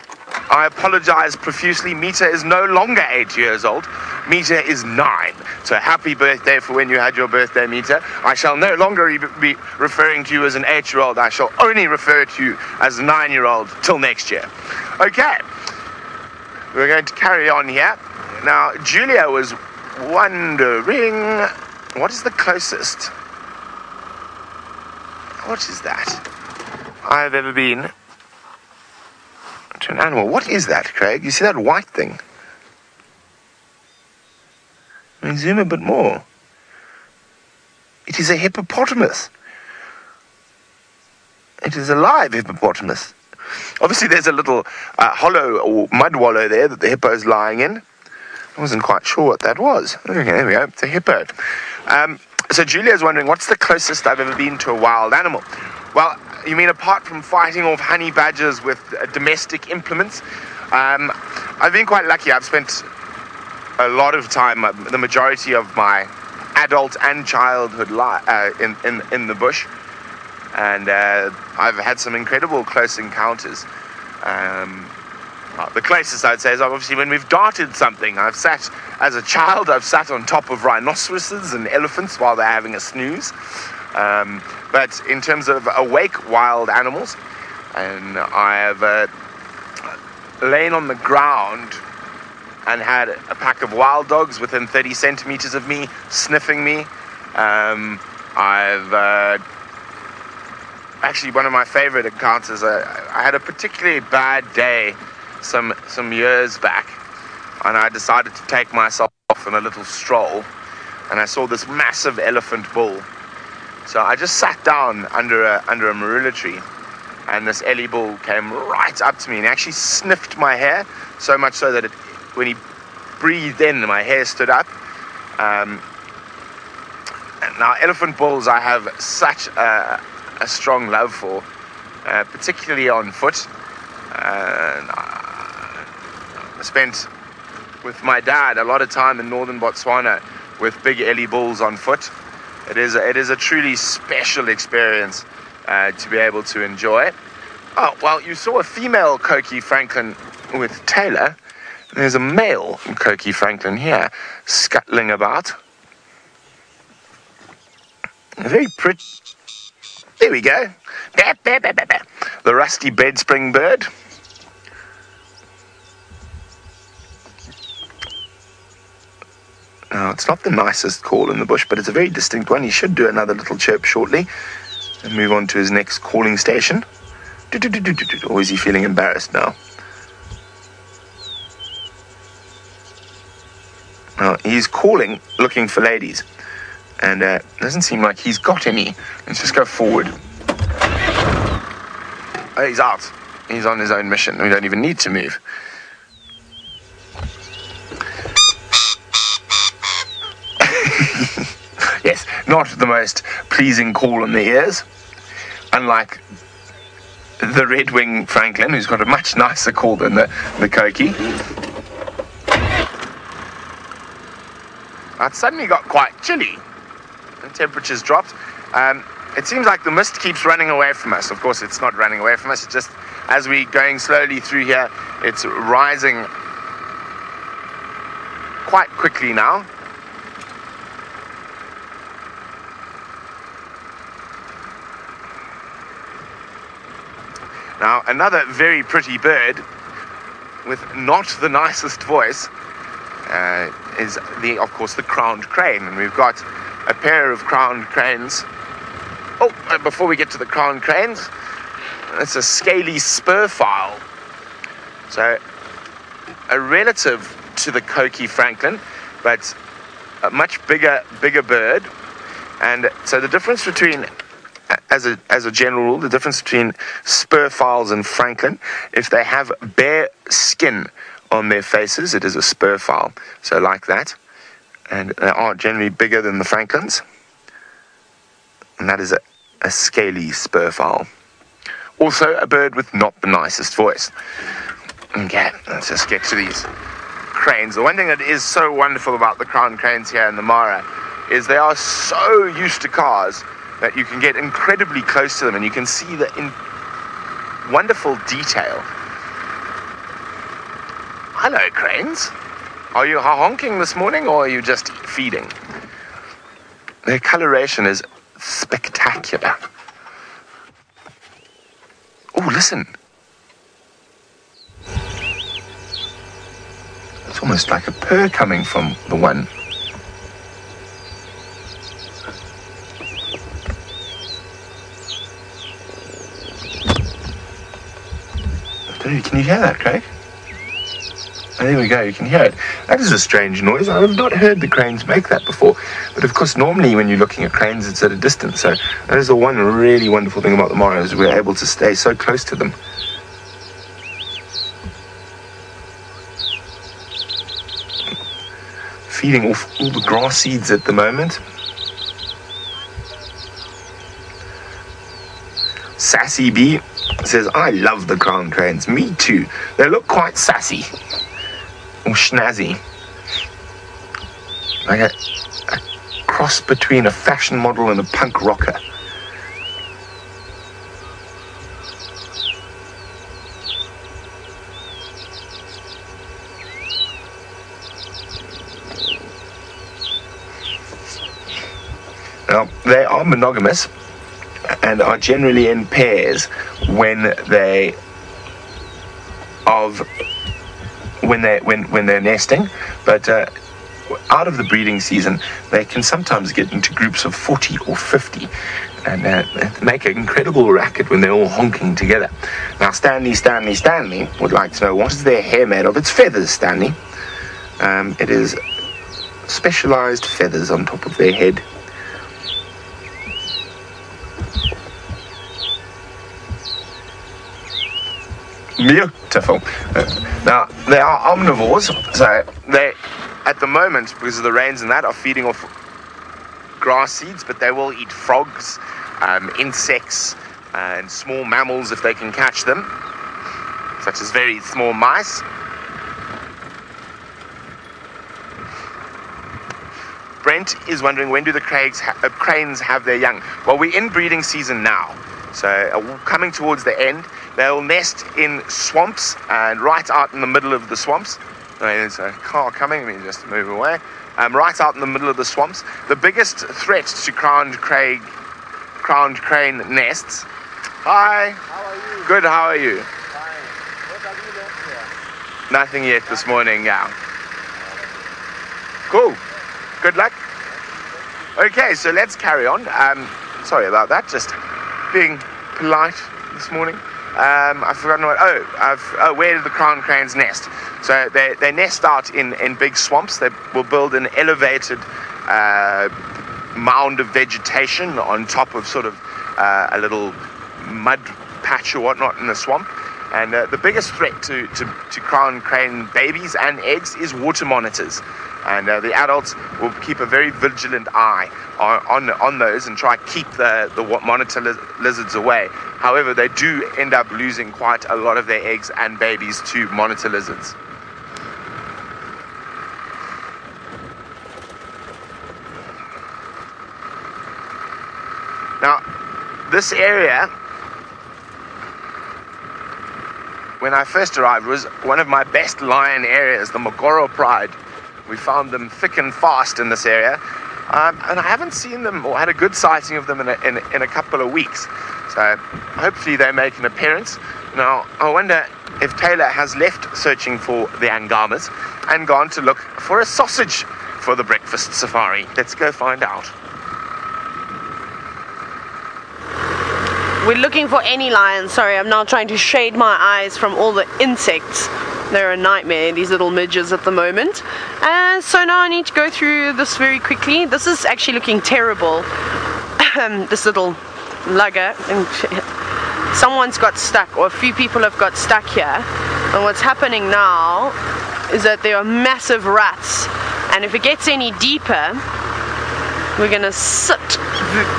I apologize profusely. Mita is no longer 8 years old. Mita is 9. So happy birthday for when you had your birthday, Mita. I shall no longer be referring to you as an 8-year-old. I shall only refer to you as a 9-year-old till next year. Okay. We're going to carry on here. Now, Julia was wondering, what is the closest? What is that I've ever been to an animal? What is that, Craig? You see that white thing? I mean, zoom a bit more. It is a hippopotamus. It is a live hippopotamus. Obviously, there's a little hollow or mud wallow there that the hippo is lying in. I wasn't quite sure what that was. Okay, there we go. It's a hippo. So Julia's wondering, what's the closest I've ever been to a wild animal? Well, you mean apart from fighting off honey badgers with domestic implements? I've been quite lucky. I've spent a lot of time, the majority of my adult and childhood in the bush, and I've had some incredible close encounters. The closest I'd say is obviously when we've darted something. As a child, I've sat on top of rhinoceroses and elephants while they're having a snooze. But in terms of awake wild animals, and I have lain on the ground and had a pack of wild dogs within 30 centimeters of me, sniffing me. Actually, one of my favorite encounters, I had a particularly bad day some years back, and I decided to take myself off on a little stroll, and I saw this massive elephant bull. So I just sat down under a marula tree, and this Ellie bull came right up to me and actually sniffed my hair, so much so that when he breathed in, my hair stood up. And now, elephant bulls I have such a strong love for, particularly on foot. I spent with my dad a lot of time in northern Botswana with big Ellie bulls on foot. It is a truly special experience to be able to enjoy. Oh, well, you saw a female Koki Franklin with Taylor. There's a male Koki Franklin here, scuttling about. Very pretty. There we go. The rusty bedspring bird. Now, it's not the nicest call in the bush, but it's a very distinct one. He should do another little chirp shortly and move on to his next calling station. Or is he feeling embarrassed now? Now, he's calling, looking for ladies, and doesn't seem like he's got any. Let's just go forward. Oh, he's out. He's on his own mission. We don't even need to move. not the most pleasing call in the ears, unlike the red-winged franklin, who's got a much nicer call than the coqui. It suddenly got quite chilly. The temperature's dropped. It seems like the mist keeps running away from us. Of course, it's not running away from us. It's just as we're going slowly through here, it's rising quite quickly now. Now, another very pretty bird with not the nicest voice is, of course, the crowned crane. And we've got a pair of crowned cranes. Oh, before we get to the crowned cranes, it's a scaly spurfowl. So, a relative to the coqui franklin, but a much bigger bird. And so the difference between, as a general rule, the difference between spurfowls and franklin, if they have bare skin on their faces, it is a spurfowl. So like that. And they are generally bigger than the franklins. And that is a scaly spurfowl. Also a bird with not the nicest voice. Okay, let's just get to these cranes. The one thing that is so wonderful about the crowned cranes here in the Mara is they are so used to cars that you can get incredibly close to them and you can see the wonderful detail. Hello, cranes. Are you honking this morning or are you just feeding? Their coloration is spectacular. Oh, listen. It's almost like a purr coming from the one. Can you hear that, Craig? Oh, there we go, you can hear it. That is a strange noise. I have not heard the cranes make that before. But of course, normally when you're looking at cranes, it's at a distance. So that is the one really wonderful thing about the Mara, is we're able to stay so close to them. Feeding off all the grass seeds at the moment. Sassy Bee says, I love the crowned cranes. Me too. They look quite sassy. Or snazzy. Like a cross between a fashion model and a punk rocker. Now, they are monogamous and are generally in pairs when they're nesting, but out of the breeding season they can sometimes get into groups of 40 or 50 and make an incredible racket when they're all honking together. Now Stanley would like to know, what is their hair made of? It's feathers, Stanley. It is specialized feathers on top of their head. Beautiful. Now, they are omnivores, so they, at the moment, because of the rains and that, are feeding off grass seeds, but they will eat frogs, insects, and small mammals if they can catch them, such as very small mice. Brent is wondering, when do the cranes have their young? Well, we're in breeding season now, so coming towards the end. They'll nest in swamps and right out in the middle of the swamps. There's a car coming, let me just move away. Right out in the middle of the swamps. The biggest threat to crowned crane nests. Hi. How are you? Good, how are you? Fine. What have you left here? Nothing yet this morning, yeah. Cool. Good luck. Okay, so let's carry on. Sorry about that, just being polite this morning. I've forgotten what. Where do the crowned cranes nest? So they nest out in big swamps. They will build an elevated mound of vegetation on top of sort of a little mud patch or whatnot in the swamp. And the biggest threat to crowned crane babies and eggs is water monitors. And the adults will keep a very vigilant eye on those and try to keep the monitor lizards away. However, they do end up losing quite a lot of their eggs and babies to monitor lizards. Now, this area, when I first arrived, was one of my best lion areas, the Magoro Pride. We found them thick and fast in this area, and I haven't seen them or had a good sighting of them in a couple of weeks. So hopefully they make an appearance. Now, I wonder if Taylor has left searching for the Angamas and gone to look for a sausage for the breakfast safari. Let's go find out. We're looking for any lions. Sorry, I'm now trying to shade my eyes from all the insects. They're a nightmare, these little midges at the moment. And so now I need to go through this very quickly. This is actually looking terrible. This little lugger. And someone's got stuck, or a few people have got stuck here. And what's happening now is that there are massive rats. And if it gets any deeper, we're gonna sit,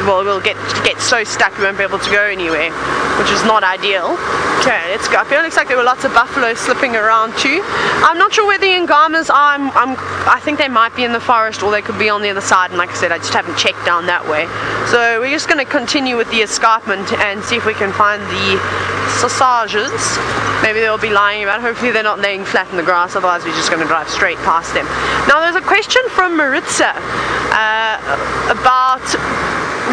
well, we'll get so stuck we won't be able to go anywhere, which is not ideal. Okay, let's go up here. It looks like there were lots of buffalo slipping around too. I'm not sure where the Angamas are. I think they might be in the forest, or they could be on the other side, and like I said, I just haven't checked down that way. So we're just gonna continue with the escarpment and see if we can find the sausages. Maybe they'll be lying about. Hopefully they're not laying flat in the grass, otherwise we're just going to drive straight past them. Now there's a question from Maritza about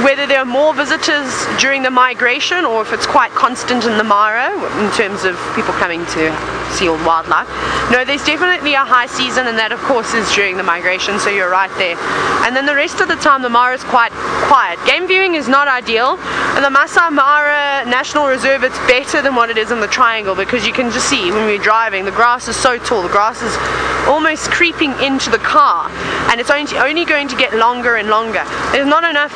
whether there are more visitors during the migration or if it's quite constant in the Mara in terms of people coming to see all the wildlife. No, there's definitely a high season, and that of course is during the migration, so you're right there. And then the rest of the time the Mara is quite quiet. Game viewing is not ideal. In the Masai Mara National Reserve it's better than what it is in the Triangle, because you can just see when we're driving the grass is so tall, the grass is almost creeping into the car, and it's only going to get longer and longer. There's not enough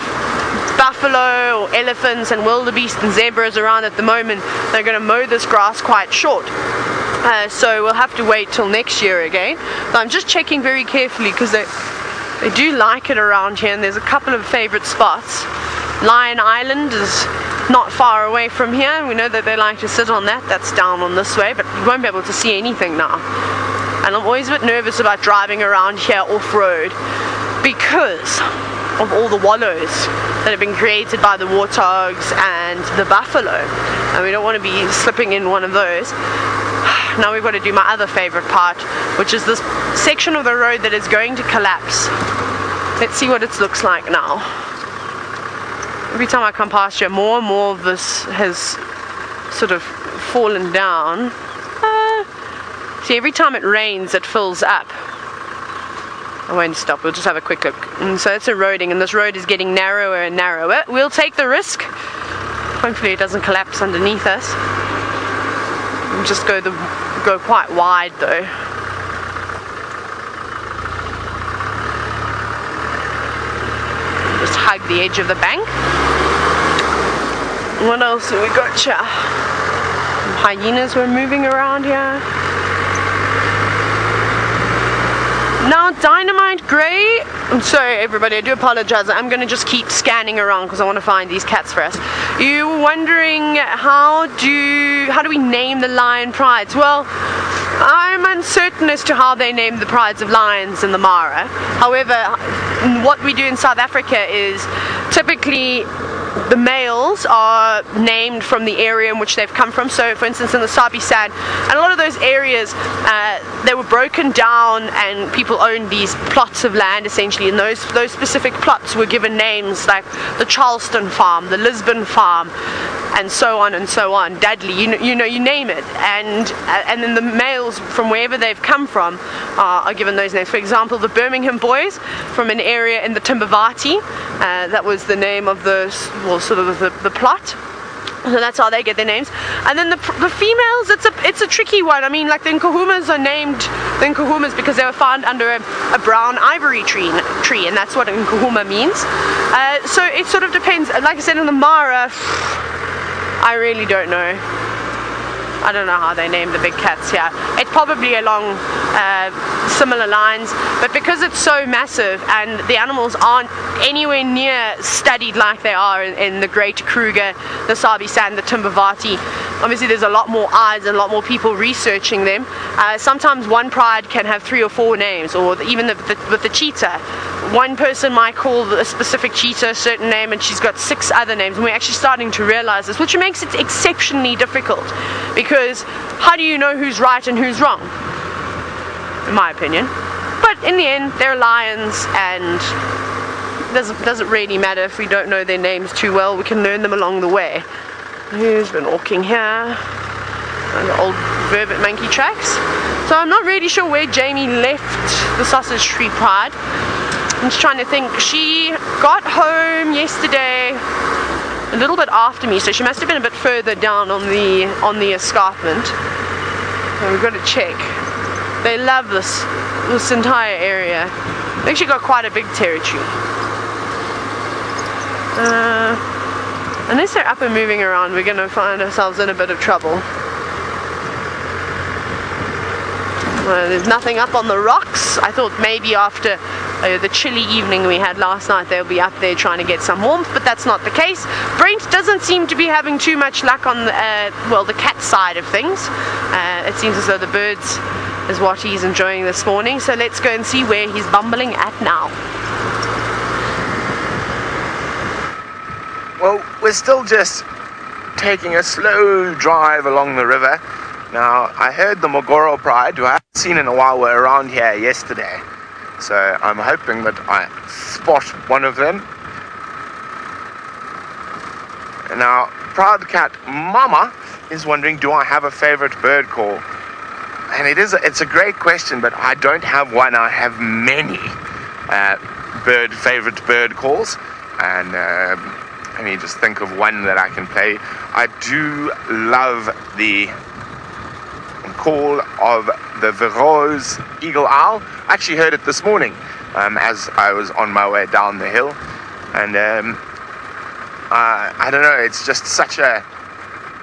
buffalo or elephants and wildebeest and zebras around at the moment. They're going to mow this grass quite short. So we'll have to wait till next year again. But I'm just checking very carefully because they do like it around here, and there's a couple of favorite spots. Lion Island is not far away from here, and we know that they like to sit on that. That's down on this way, but you won't be able to see anything now. And I'm always a bit nervous about driving around here off-road because of all the wallows that have been created by the warthogs and the buffalo, and we don't want to be slipping in one of those. Now we've got to do my other favorite part, which is this section of the road that is going to collapse. Let's see what it looks like now. Every time I come past here, more and more of this has sort of fallen down. See, every time it rains it fills up. I won't stop, we'll just have a quick look. And so it's eroding, and this road is getting narrower and narrower. We'll take the risk. Hopefully it doesn't collapse underneath us. We'll just go quite wide though. Just hug the edge of the bank. What else have we got here? Hyenas were moving around here. Now Dynamite Grey, I'm sorry everybody, I do apologize, I'm going to just keep scanning around because I want to find these cats for us. You're wondering how do we name the lion prides? Well, I'm uncertain as to how they name the prides of lions in the Mara. However, what we do in South Africa is typically the males are named from the area in which they've come from. So for instance in the Sabi sand and a lot of those areas, they were broken down and people owned these plots of land essentially, and those specific plots were given names like the Charleston farm, the Lisbon farm, and so on and so on. Dudley, you know, you name it, and then the males from wherever they've come from are given those names. For example, the Birmingham boys from an area in the Timbavati, that was the name of the plot. So that's how they get their names. And then the females, it's a tricky one. I mean, like the Nkuhumas are named the Nkuhumas because they were found under a brown ivory tree, and that's what Nkuhuma means. So it sort of depends. Like I said, in the Mara, I really don't know. I don't know how they name the big cats here. It's probably along similar lines, but because it's so massive and the animals aren't anywhere near studied like they are in the Great Kruger, the Sabi and the Timbavati, obviously there's a lot more eyes and a lot more people researching them. Sometimes one pride can have 3 or 4 names, or even with the cheetah, one person might call a specific cheetah a certain name and she's got 6 other names, and we're actually starting to realize this, which makes it exceptionally difficult, because how do you know who's right and who's wrong, in my opinion? But in the end, they're lions, and it doesn't really matter if we don't know their names too well. We can learn them along the way. Who's been walking here? And the old vervet monkey tracks. So I'm not really sure where Jamie left the Sausage Tree Pride. I'm just trying to think. She got home yesterday a little bit after me, so she must have been a bit further down on the escarpment. So we've got to check. They love this entire area. They actually got quite a big territory. Unless they're up and moving around, we're going to find ourselves in a bit of trouble. There's nothing up on the rocks. I thought maybe after the chilly evening we had last night they'll be up there trying to get some warmth, but that's not the case. Brent doesn't seem to be having too much luck on the cat side of things. It seems as though the birds is what he's enjoying this morning, so let's go and see where he's bumbling at now. Well, we're still just taking a slow drive along the river. Now, I heard the Mogoro Pride, who I haven't seen in a while, were around here yesterday. So I'm hoping that I spot one of them. Now, Proud Cat Mama is wondering, do I have a favorite bird call? And it's a great question, but I don't have one. I have many favorite bird calls. And let me just think of one that I can play. I do love the call of the Verreaux's eagle owl. I actually heard it this morning as I was on my way down the hill, and I don't know, it's just such a,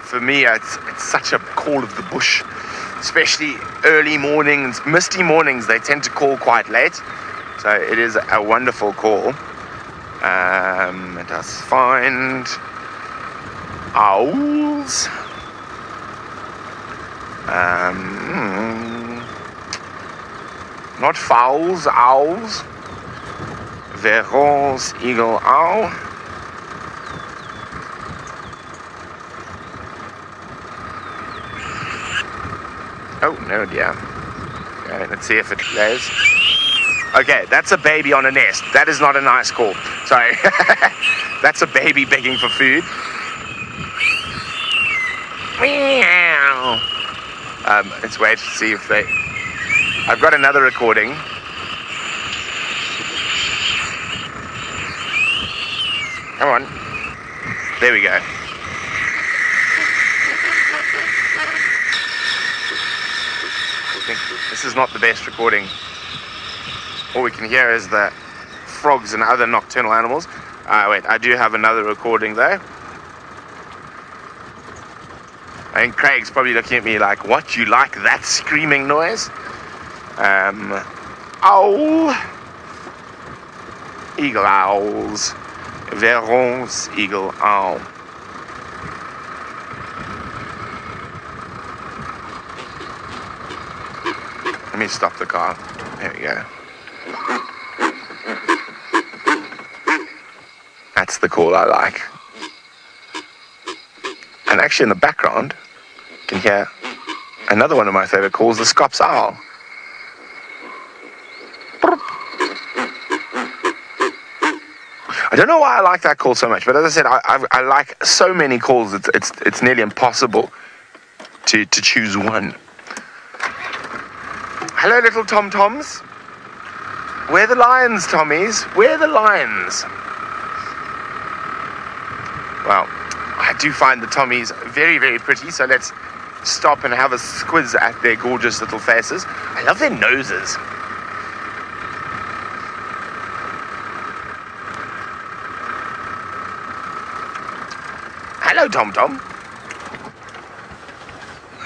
for me, it's such a call of the bush, especially early mornings, misty mornings. They tend to call quite late, so it is a wonderful call. Let us find owls. Not fowls, owls. Verreaux's eagle owl. Oh, no dear. Okay, let's see if it plays. Okay, that's a baby on a nest. That is not a nice call. Sorry. That's a baby begging for food. Meow. Let's wait to see if they... I've got another recording. Come on. There we go. I think this is not the best recording. All we can hear is the frogs and other nocturnal animals. Wait, I do have another recording though. I think Craig's probably looking at me like, what, you like that screaming noise? Owl. Eagle owls. Verreaux's eagle owl. Let me stop the car. There we go. That's the call I like. And actually in the background, you can hear another one of my favorite calls, the Scops owl. I don't know why I like that call so much, but as I said, I like so many calls, it's nearly impossible to choose one. Hello, little tom-toms. Where are the lions, Tommies? Where are the lions? Well, I do find the Tommies very, very pretty, so let's stop and have a squiz at their gorgeous little faces. I love their noses. Hello, Tom-Tom.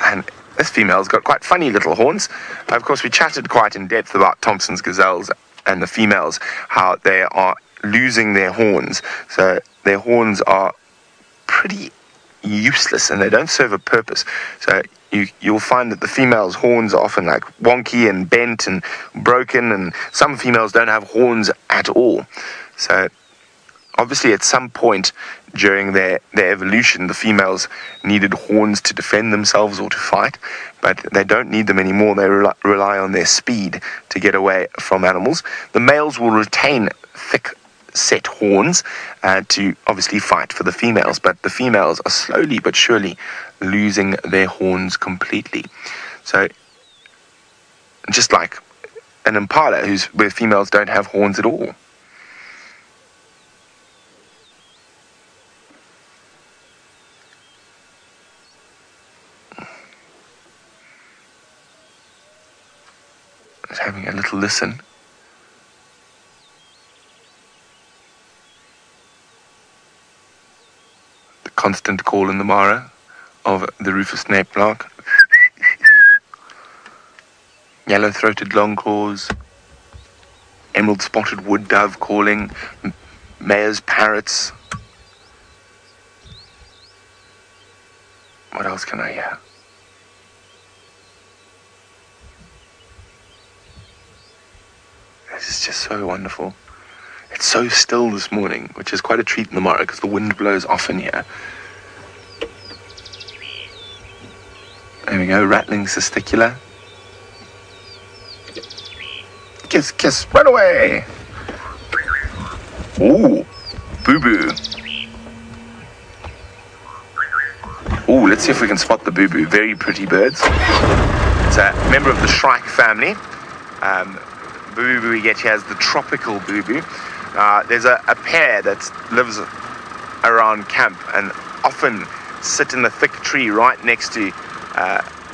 And this female's got quite funny little horns. Of course, we chatted quite in depth about Thompson's gazelles and the females, how they are losing their horns. So their horns are pretty useless and they don't serve a purpose. So you'll find that the females' horns are often like wonky and bent and broken, and some females don't have horns at all. So obviously at some point during their evolution, the females needed horns to defend themselves or to fight, but they don't need them anymore. They rely on their speed to get away from animals. The males will retain thick set horns to obviously fight for the females, but the females are slowly but surely losing their horns completely. So just like an impala where females don't have horns at all. Just having a little listen. Constant call in the Mara of the rufous snapelark, yellow-throated longclaws, emerald-spotted wood dove calling, mayor's parrots. What else can I hear? This is just so wonderful. It's so still this morning, which is quite a treat in the Mara because the wind blows often here. There we go, rattling testicular. Kiss, kiss, run away! Ooh, boo-boo. Ooh, let's see if we can spot the boo-boo. Very pretty birds. It's a member of the shrike family. Boo-boo we get here is the tropical boo-boo. There's a pair that lives around camp and often sit in the thick tree right next to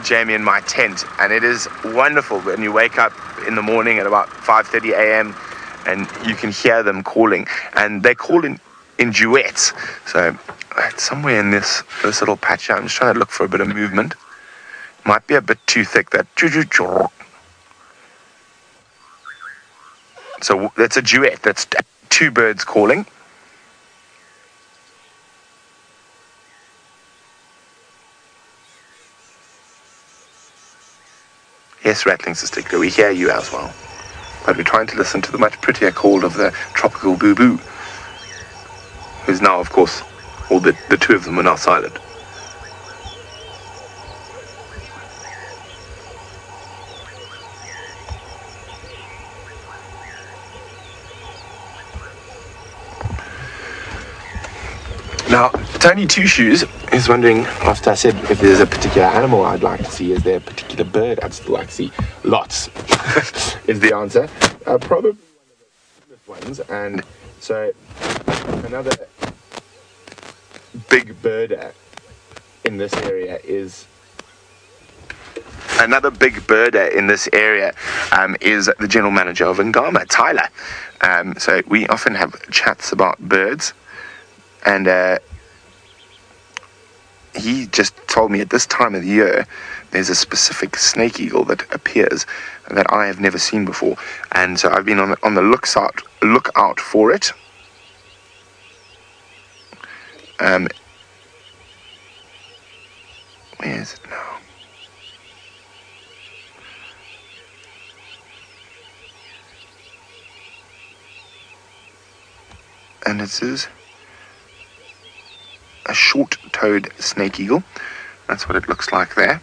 Jamie and my tent, and it is wonderful when you wake up in the morning at about 5:30 a.m. and you can hear them calling, and they call in duets. So it's somewhere in this little patch here. I'm just trying to look for a bit of movement. Might be a bit too thick, that so that's a duet. That's two birds calling. Yes, rattling testicular, we hear you as well. But we're trying to listen to the much prettier call of the tropical boo-boo, who's now, of course, all the two of them are now silent. Now, Tony Two Shoes is wondering, after I said if there's a particular animal I'd like to see, is there a particular bird I'd still like to see? Lots, is the answer. Probably one of the ones, and so another big birder in this area is... Another big birder in this area is the general manager of Angama, Tyler. So we often have chats about birds. And he just told me at this time of the year, there's a specific snake eagle that appears that I have never seen before. And so I've been on the lookout for it. Where is it now? And it is a short-toed snake eagle. That's what it looks like there.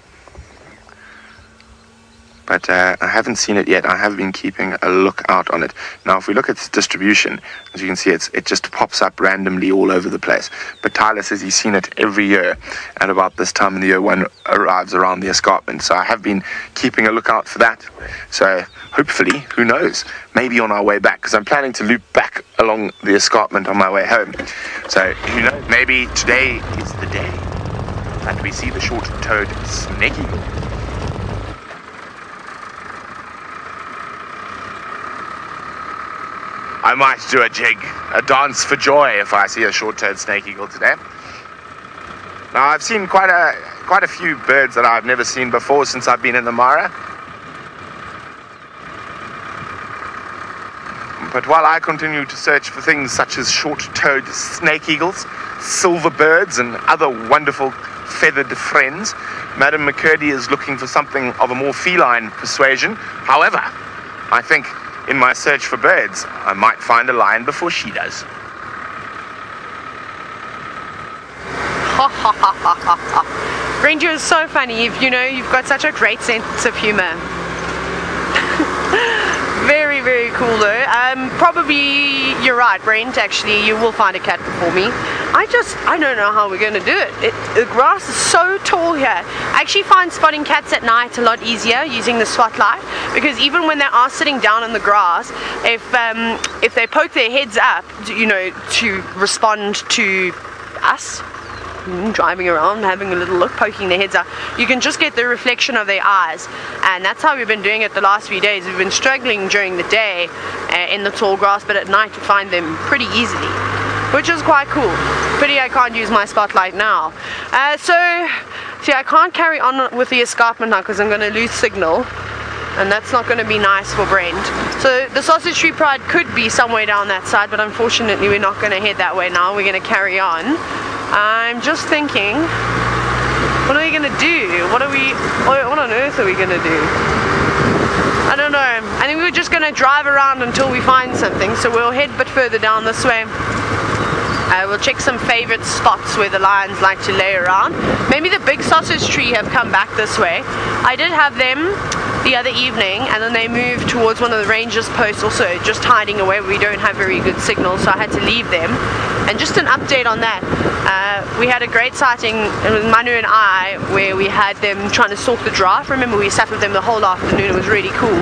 But I haven't seen it yet. I have been keeping a lookout on it. Now, if we look at its distribution, as you can see, it just pops up randomly all over the place. But Tyler says he's seen it every year at about this time of the year when arrives around the escarpment. So I have been keeping a lookout for that. So hopefully, who knows, maybe on our way back, because I'm planning to loop back along the escarpment on my way home. So who knows, maybe today is the day that we see the short-toed snake eagle. I might do a jig, a dance for joy if I see a short-toed snake eagle today. Now, I've seen quite quite a few birds that I've never seen before since I've been in the Mara. But while I continue to search for things such as short-toed snake eagles, silver birds, and other wonderful feathered friends, Madam McCurdy is looking for something of a more feline persuasion. However, I think in my search for birds, I might find a lion before she does. Ranger is so funny. You've got such a great sense of humor. Very, very cool though. Probably, you're right, Brent, actually, you will find a cat before me. I don't know how we're going to do it. The grass is so tall here. I actually find spotting cats at night a lot easier using the spotlight, because even when they are sitting down in the grass, if they poke their heads up, to respond to us, driving around, having a little look, poking their heads out, you can just get the reflection of their eyes. And that's how we've been doing it the last few days. We've been struggling during the day in the tall grass, but at night we find them pretty easily, which is quite cool. Pity I can't use my spotlight now. So I can't carry on with the escarpment now because I'm going to lose signal, and that's not going to be nice for Brent. So the Sausage Tree Pride could be somewhere down that side, but unfortunately we're not going to head that way now. We're going to carry on. I'm just thinking, what are we going to do? What on earth are we going to do? I don't know. I think we're just going to drive around until we find something. So we'll head a bit further down this way. We'll check some favorite spots where the lions like to lay around. Maybe the big sausage tree have come back this way. I did have them the other evening, and then they moved towards one of the rangers' posts, also just hiding away where we don't have very good signal, so I had to leave them. And just an update on that, we had a great sighting with Manu and I where we had them trying to stalk the giraffe. Remember, we sat with them the whole afternoon. It was really cool.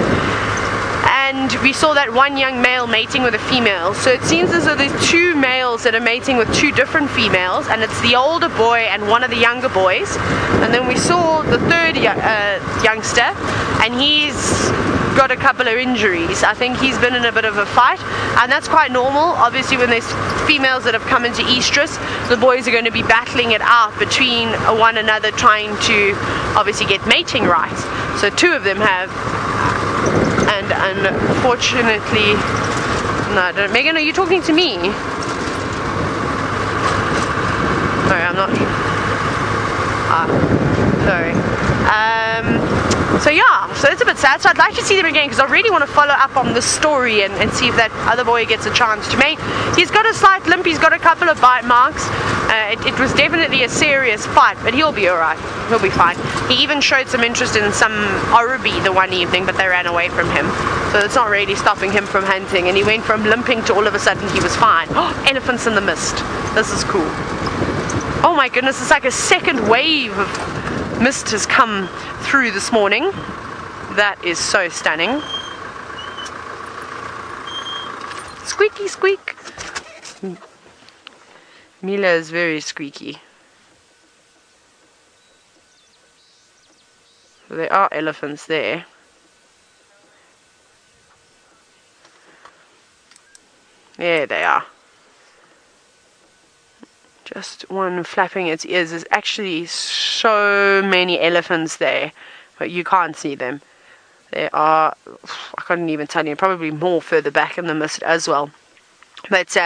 And we saw that one young male mating with a female. So it seems as though there's two males that are mating with two different females, and it's the older boy and one of the younger boys. And then we saw the third youngster, and he's got a couple of injuries. I think he's been in a bit of a fight, and that's quite normal. Obviously, when there's females that have come into estrus, the boys are going to be battling it out between one another, trying to obviously get mating rights. So two of them have. And unfortunately, no, Megan, are you talking to me? Sorry, I'm not. Sorry. So yeah, so it's a bit sad. So I'd like to see them again because I really want to follow up on the story and see if that other boy gets a chance to mate. He's got a slight limp. He's got a couple of bite marks. It was definitely a serious fight, but he'll be alright. He'll be fine. He even showed some interest in some Oribi the one evening, but they ran away from him. So it's not really stopping him from hunting. And he went from limping to all of a sudden he was fine. Oh, elephants in the mist. This is cool. Oh my goodness, it's like a second wave of mist has come through this morning. That is so stunning. Squeaky squeak. Mila is very squeaky. There are elephants there. There they are. Just one flapping its ears. There's actually so many elephants there, but you can't see them. There are, I couldn't even tell you, probably more further back in the mist as well. But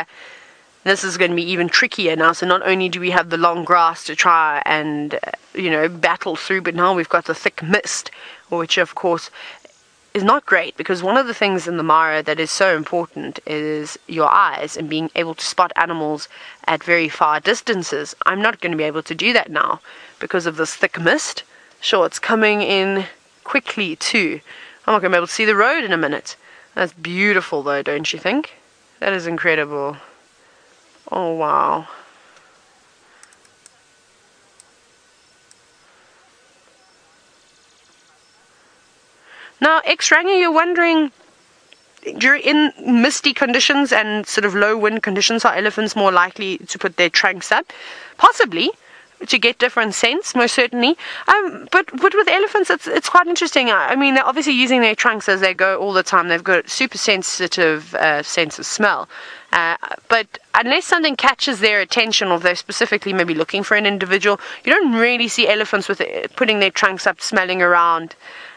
this is going to be even trickier now. So not only do we have the long grass to try and, battle through, but now we've got the thick mist, which of course is not great, because one of the things in the Mara that is so important is your eyes and being able to spot animals at very far distances. I'm not going to be able to do that now because of this thick mist. Sure, it's coming in quickly too. I'm not going to be able to see the road in a minute. That's beautiful though, don't you think? That is incredible. Oh wow. Now, X-Ranger, you're wondering, in misty conditions and sort of low wind conditions, are elephants more likely to put their trunks up? Possibly, to get different scents, most certainly. But with elephants, it's quite interesting. I mean, they're obviously using their trunks as they go all the time. They've got super sensitive sense of smell. But unless something catches their attention, or they're specifically maybe looking for an individual, you don't really see elephants with putting their trunks up, smelling around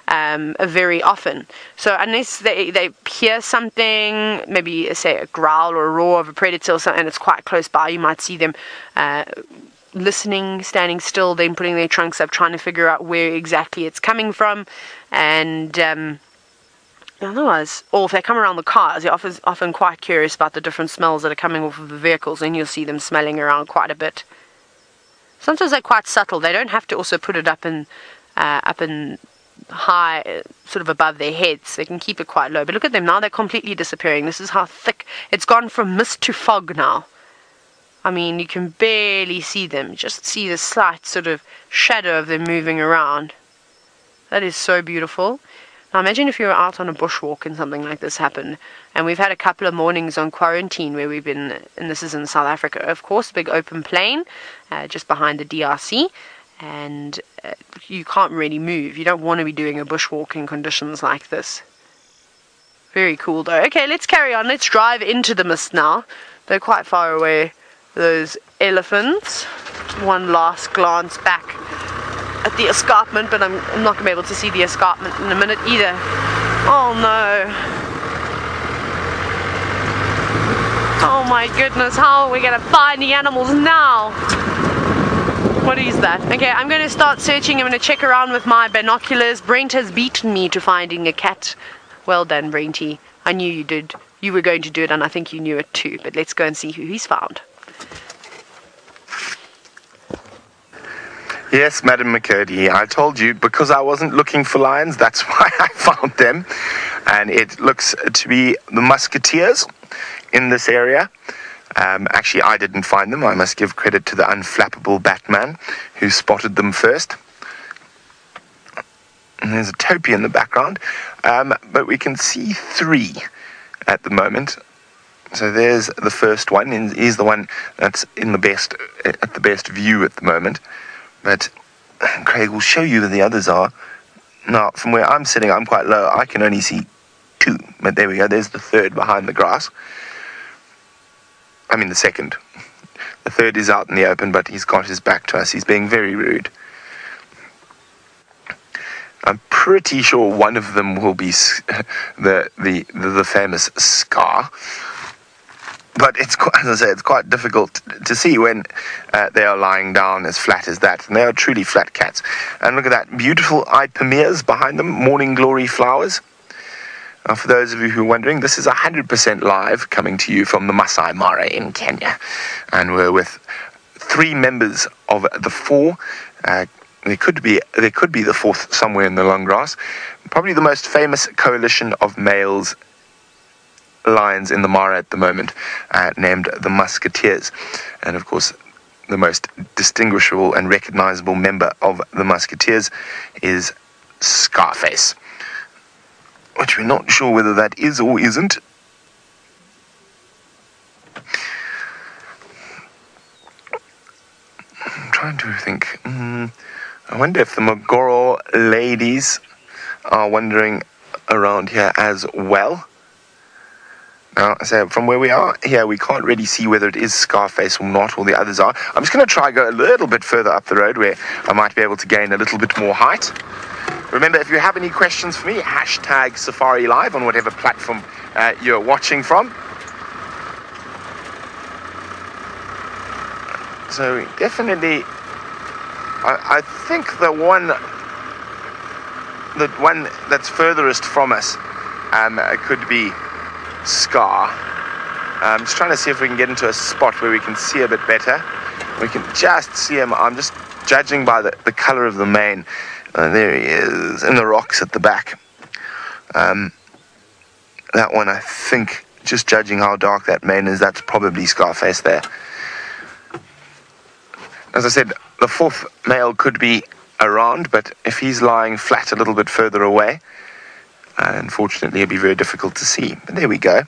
very often. So unless they hear something, maybe say a growl or a roar of a predator or something, and it's quite close by, you might see them listening, standing still, then putting their trunks up, trying to figure out where exactly it's coming from. And otherwise, or if they come around the cars, they're often quite curious about the different smells that are coming off of the vehicles, and you'll see them smelling around quite a bit. Sometimes they're quite subtle. They don't have to also put it up in high, sort of above their heads. They can keep it quite low. But look at them now; they're completely disappearing. This is how thick it's gone from mist to fog now. I mean, you can barely see them. Just see the slight sort of shadow of them moving around. That is so beautiful. Now imagine if you were out on a bushwalk and something like this happened. And we've had a couple of mornings on quarantine where we've been, and this is in South Africa, of course, big open plain, just behind the DRC. And you can't really move. You don't want to be doing a bushwalk in conditions like this. Very cool though. Okay, let's carry on. Let's drive into the mist now. They're quite far away, those elephants. One last glance back at the escarpment, but I'm not going to be able to see the escarpment in a minute either. Oh no. Oh my goodness, how are we going to find the animals now? What is that? Okay, I'm going to start searching. I'm going to check around with my binoculars. Brent has beaten me to finding a cat. Well done, Brenty. I knew you did. You were going to do it, and I think you knew it too. But let's go and see who he's found. Yes, Madam McCurdy, I told you, because I wasn't looking for lions, that's why I found them. And it looks to be the Musketeers in this area. Actually, I didn't find them. I must give credit to the unflappable Batman who spotted them first. And there's a topi in the background. But we can see 3 at the moment. So there's the first one, and he's the one that's at the best view at the moment. But Craig will show you where the others are. Now, from where I'm sitting, I'm quite low. I can only see 2. But there we go. There's the third behind the grass. I mean, the second. The third is out in the open, but he's got his back to us. He's being very rude. I'm pretty sure one of them will be the famous Scar. But it's quite, as I say, it's quite difficult to see when they are lying down as flat as that. And they are truly flat cats. And look at that, beautiful Ipomeas behind them, morning glory flowers. Now, for those of you who are wondering, this is 100% live, coming to you from the Masai Mara in Kenya. And we're with 3 members of the 4. There could be the 4th somewhere in the long grass. Probably the most famous coalition of males lions in the Mara at the moment, named the Musketeers. And of course, the most distinguishable and recognizable member of the Musketeers is Scarface, which we're not sure whether that is or isn't. I'm trying to think. I wonder if the Magoro ladies are wandering around here as well. Now, so from where we are here, we can't really see whether it is Scarface or not, or the others are. I'm just going to try go a little bit further up the road where I might be able to gain a little bit more height. Remember, if you have any questions for me, hashtag Safari Live on whatever platform you're watching from. So definitely, I think the one that's furthest from us could be Scar. I'm just trying to see if we can get into a spot where we can see a bit better. We can just see him. I'm just judging by the color of the mane. There he is, in the rocks at the back. That one, I think, just judging how dark that mane is, that's probably Scarface there. As I said, the 4th male could be around, but if he's lying flat a little bit further away, unfortunately, it'd be very difficult to see. But there we go.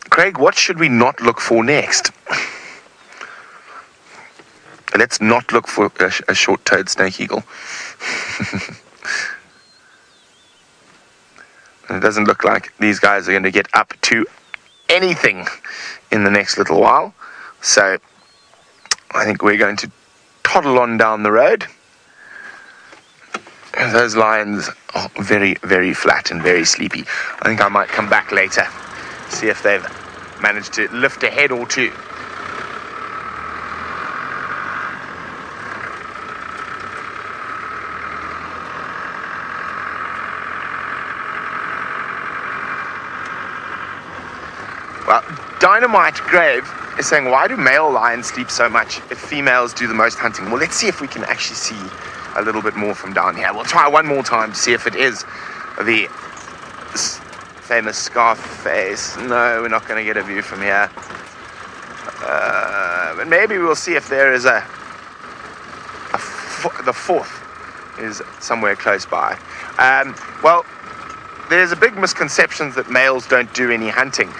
Craig, what should we not look for next? Let's not look for a short-toed snake eagle. And it doesn't look like these guys are going to get up to anything in the next little while. So I think we're going to toddle on down the road. And those lions are very, very flat and very sleepy. I think I might come back later, see if they've managed to lift a head or two. Well, Dynamite Grave is saying, why do male lions sleep so much if females do the most hunting? Well, let's see if we can actually see a little bit more from down here. We'll try one more time to see if it is the famous scarf face. No, we're not going to get a view from here. But maybe we'll see if there is the fourth is somewhere close by. Well, there's a big misconception that males don't do any hunting.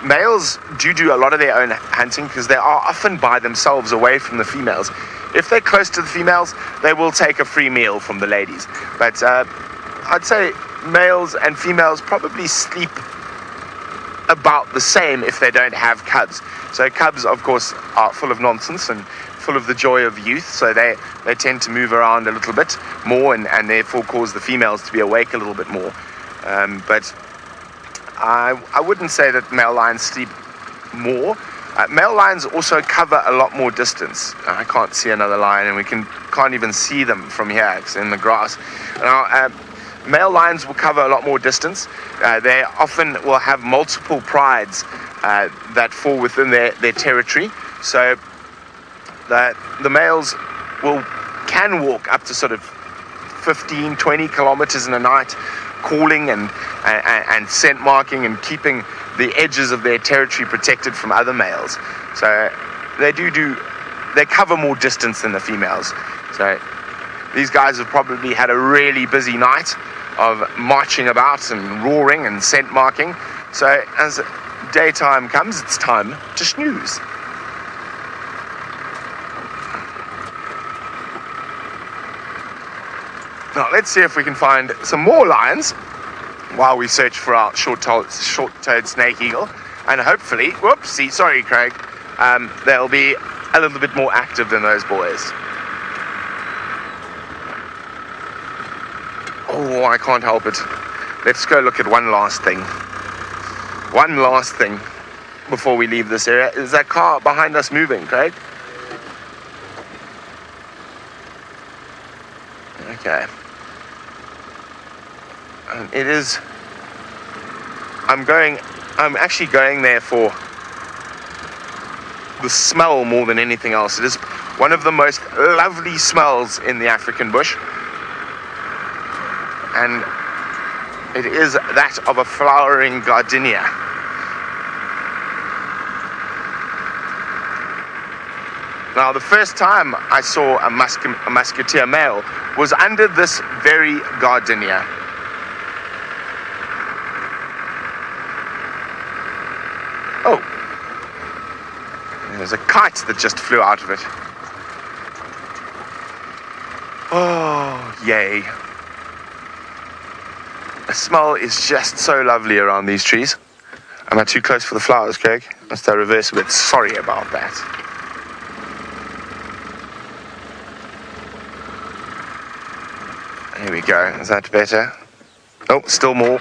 Males do a lot of their own hunting because they are often by themselves away from the females. If they're close to the females, they will take a free meal from the ladies. But I'd say males and females probably sleep about the same if they don't have cubs. So cubs, of course, are full of nonsense and full of the joy of youth, so they tend to move around a little bit more and therefore cause the females to be awake a little bit more. But I wouldn't say that male lions sleep more. Male lions also cover a lot more distance. I can't see another lion, and we can't even see them from here. It's in the grass. Now, male lions will cover a lot more distance. They often will have multiple prides that fall within their territory. So the males can walk up to sort of 15, 20 kilometers in a night, calling and scent marking and keeping the edges of their territory protected from other males. So they cover more distance than the females. So these guys have probably had a really busy night of marching about and roaring and scent marking. So as daytime comes, it's time to snooze. Now let's see if we can find some more lions while we search for our short-toed snake eagle, and hopefully, whoopsie, sorry Craig, they'll be a little bit more active than those boys. Oh, I can't help it. Let's go look at one last thing. One last thing before we leave this area. Is that car behind us moving, Craig? Okay. It is. I'm actually going there for the smell more than anything else. It is one of the most lovely smells in the African bush, and it is that of a flowering gardenia. Now, the first time I saw a musketeer male was under this very gardenia. Oh, there's a kite that just flew out of it. Oh, yay. The smell is just so lovely around these trees. Am I too close for the flowers, Craig? Must I reverse a bit? Sorry about that. Here we go. Is that better? Oh, still more.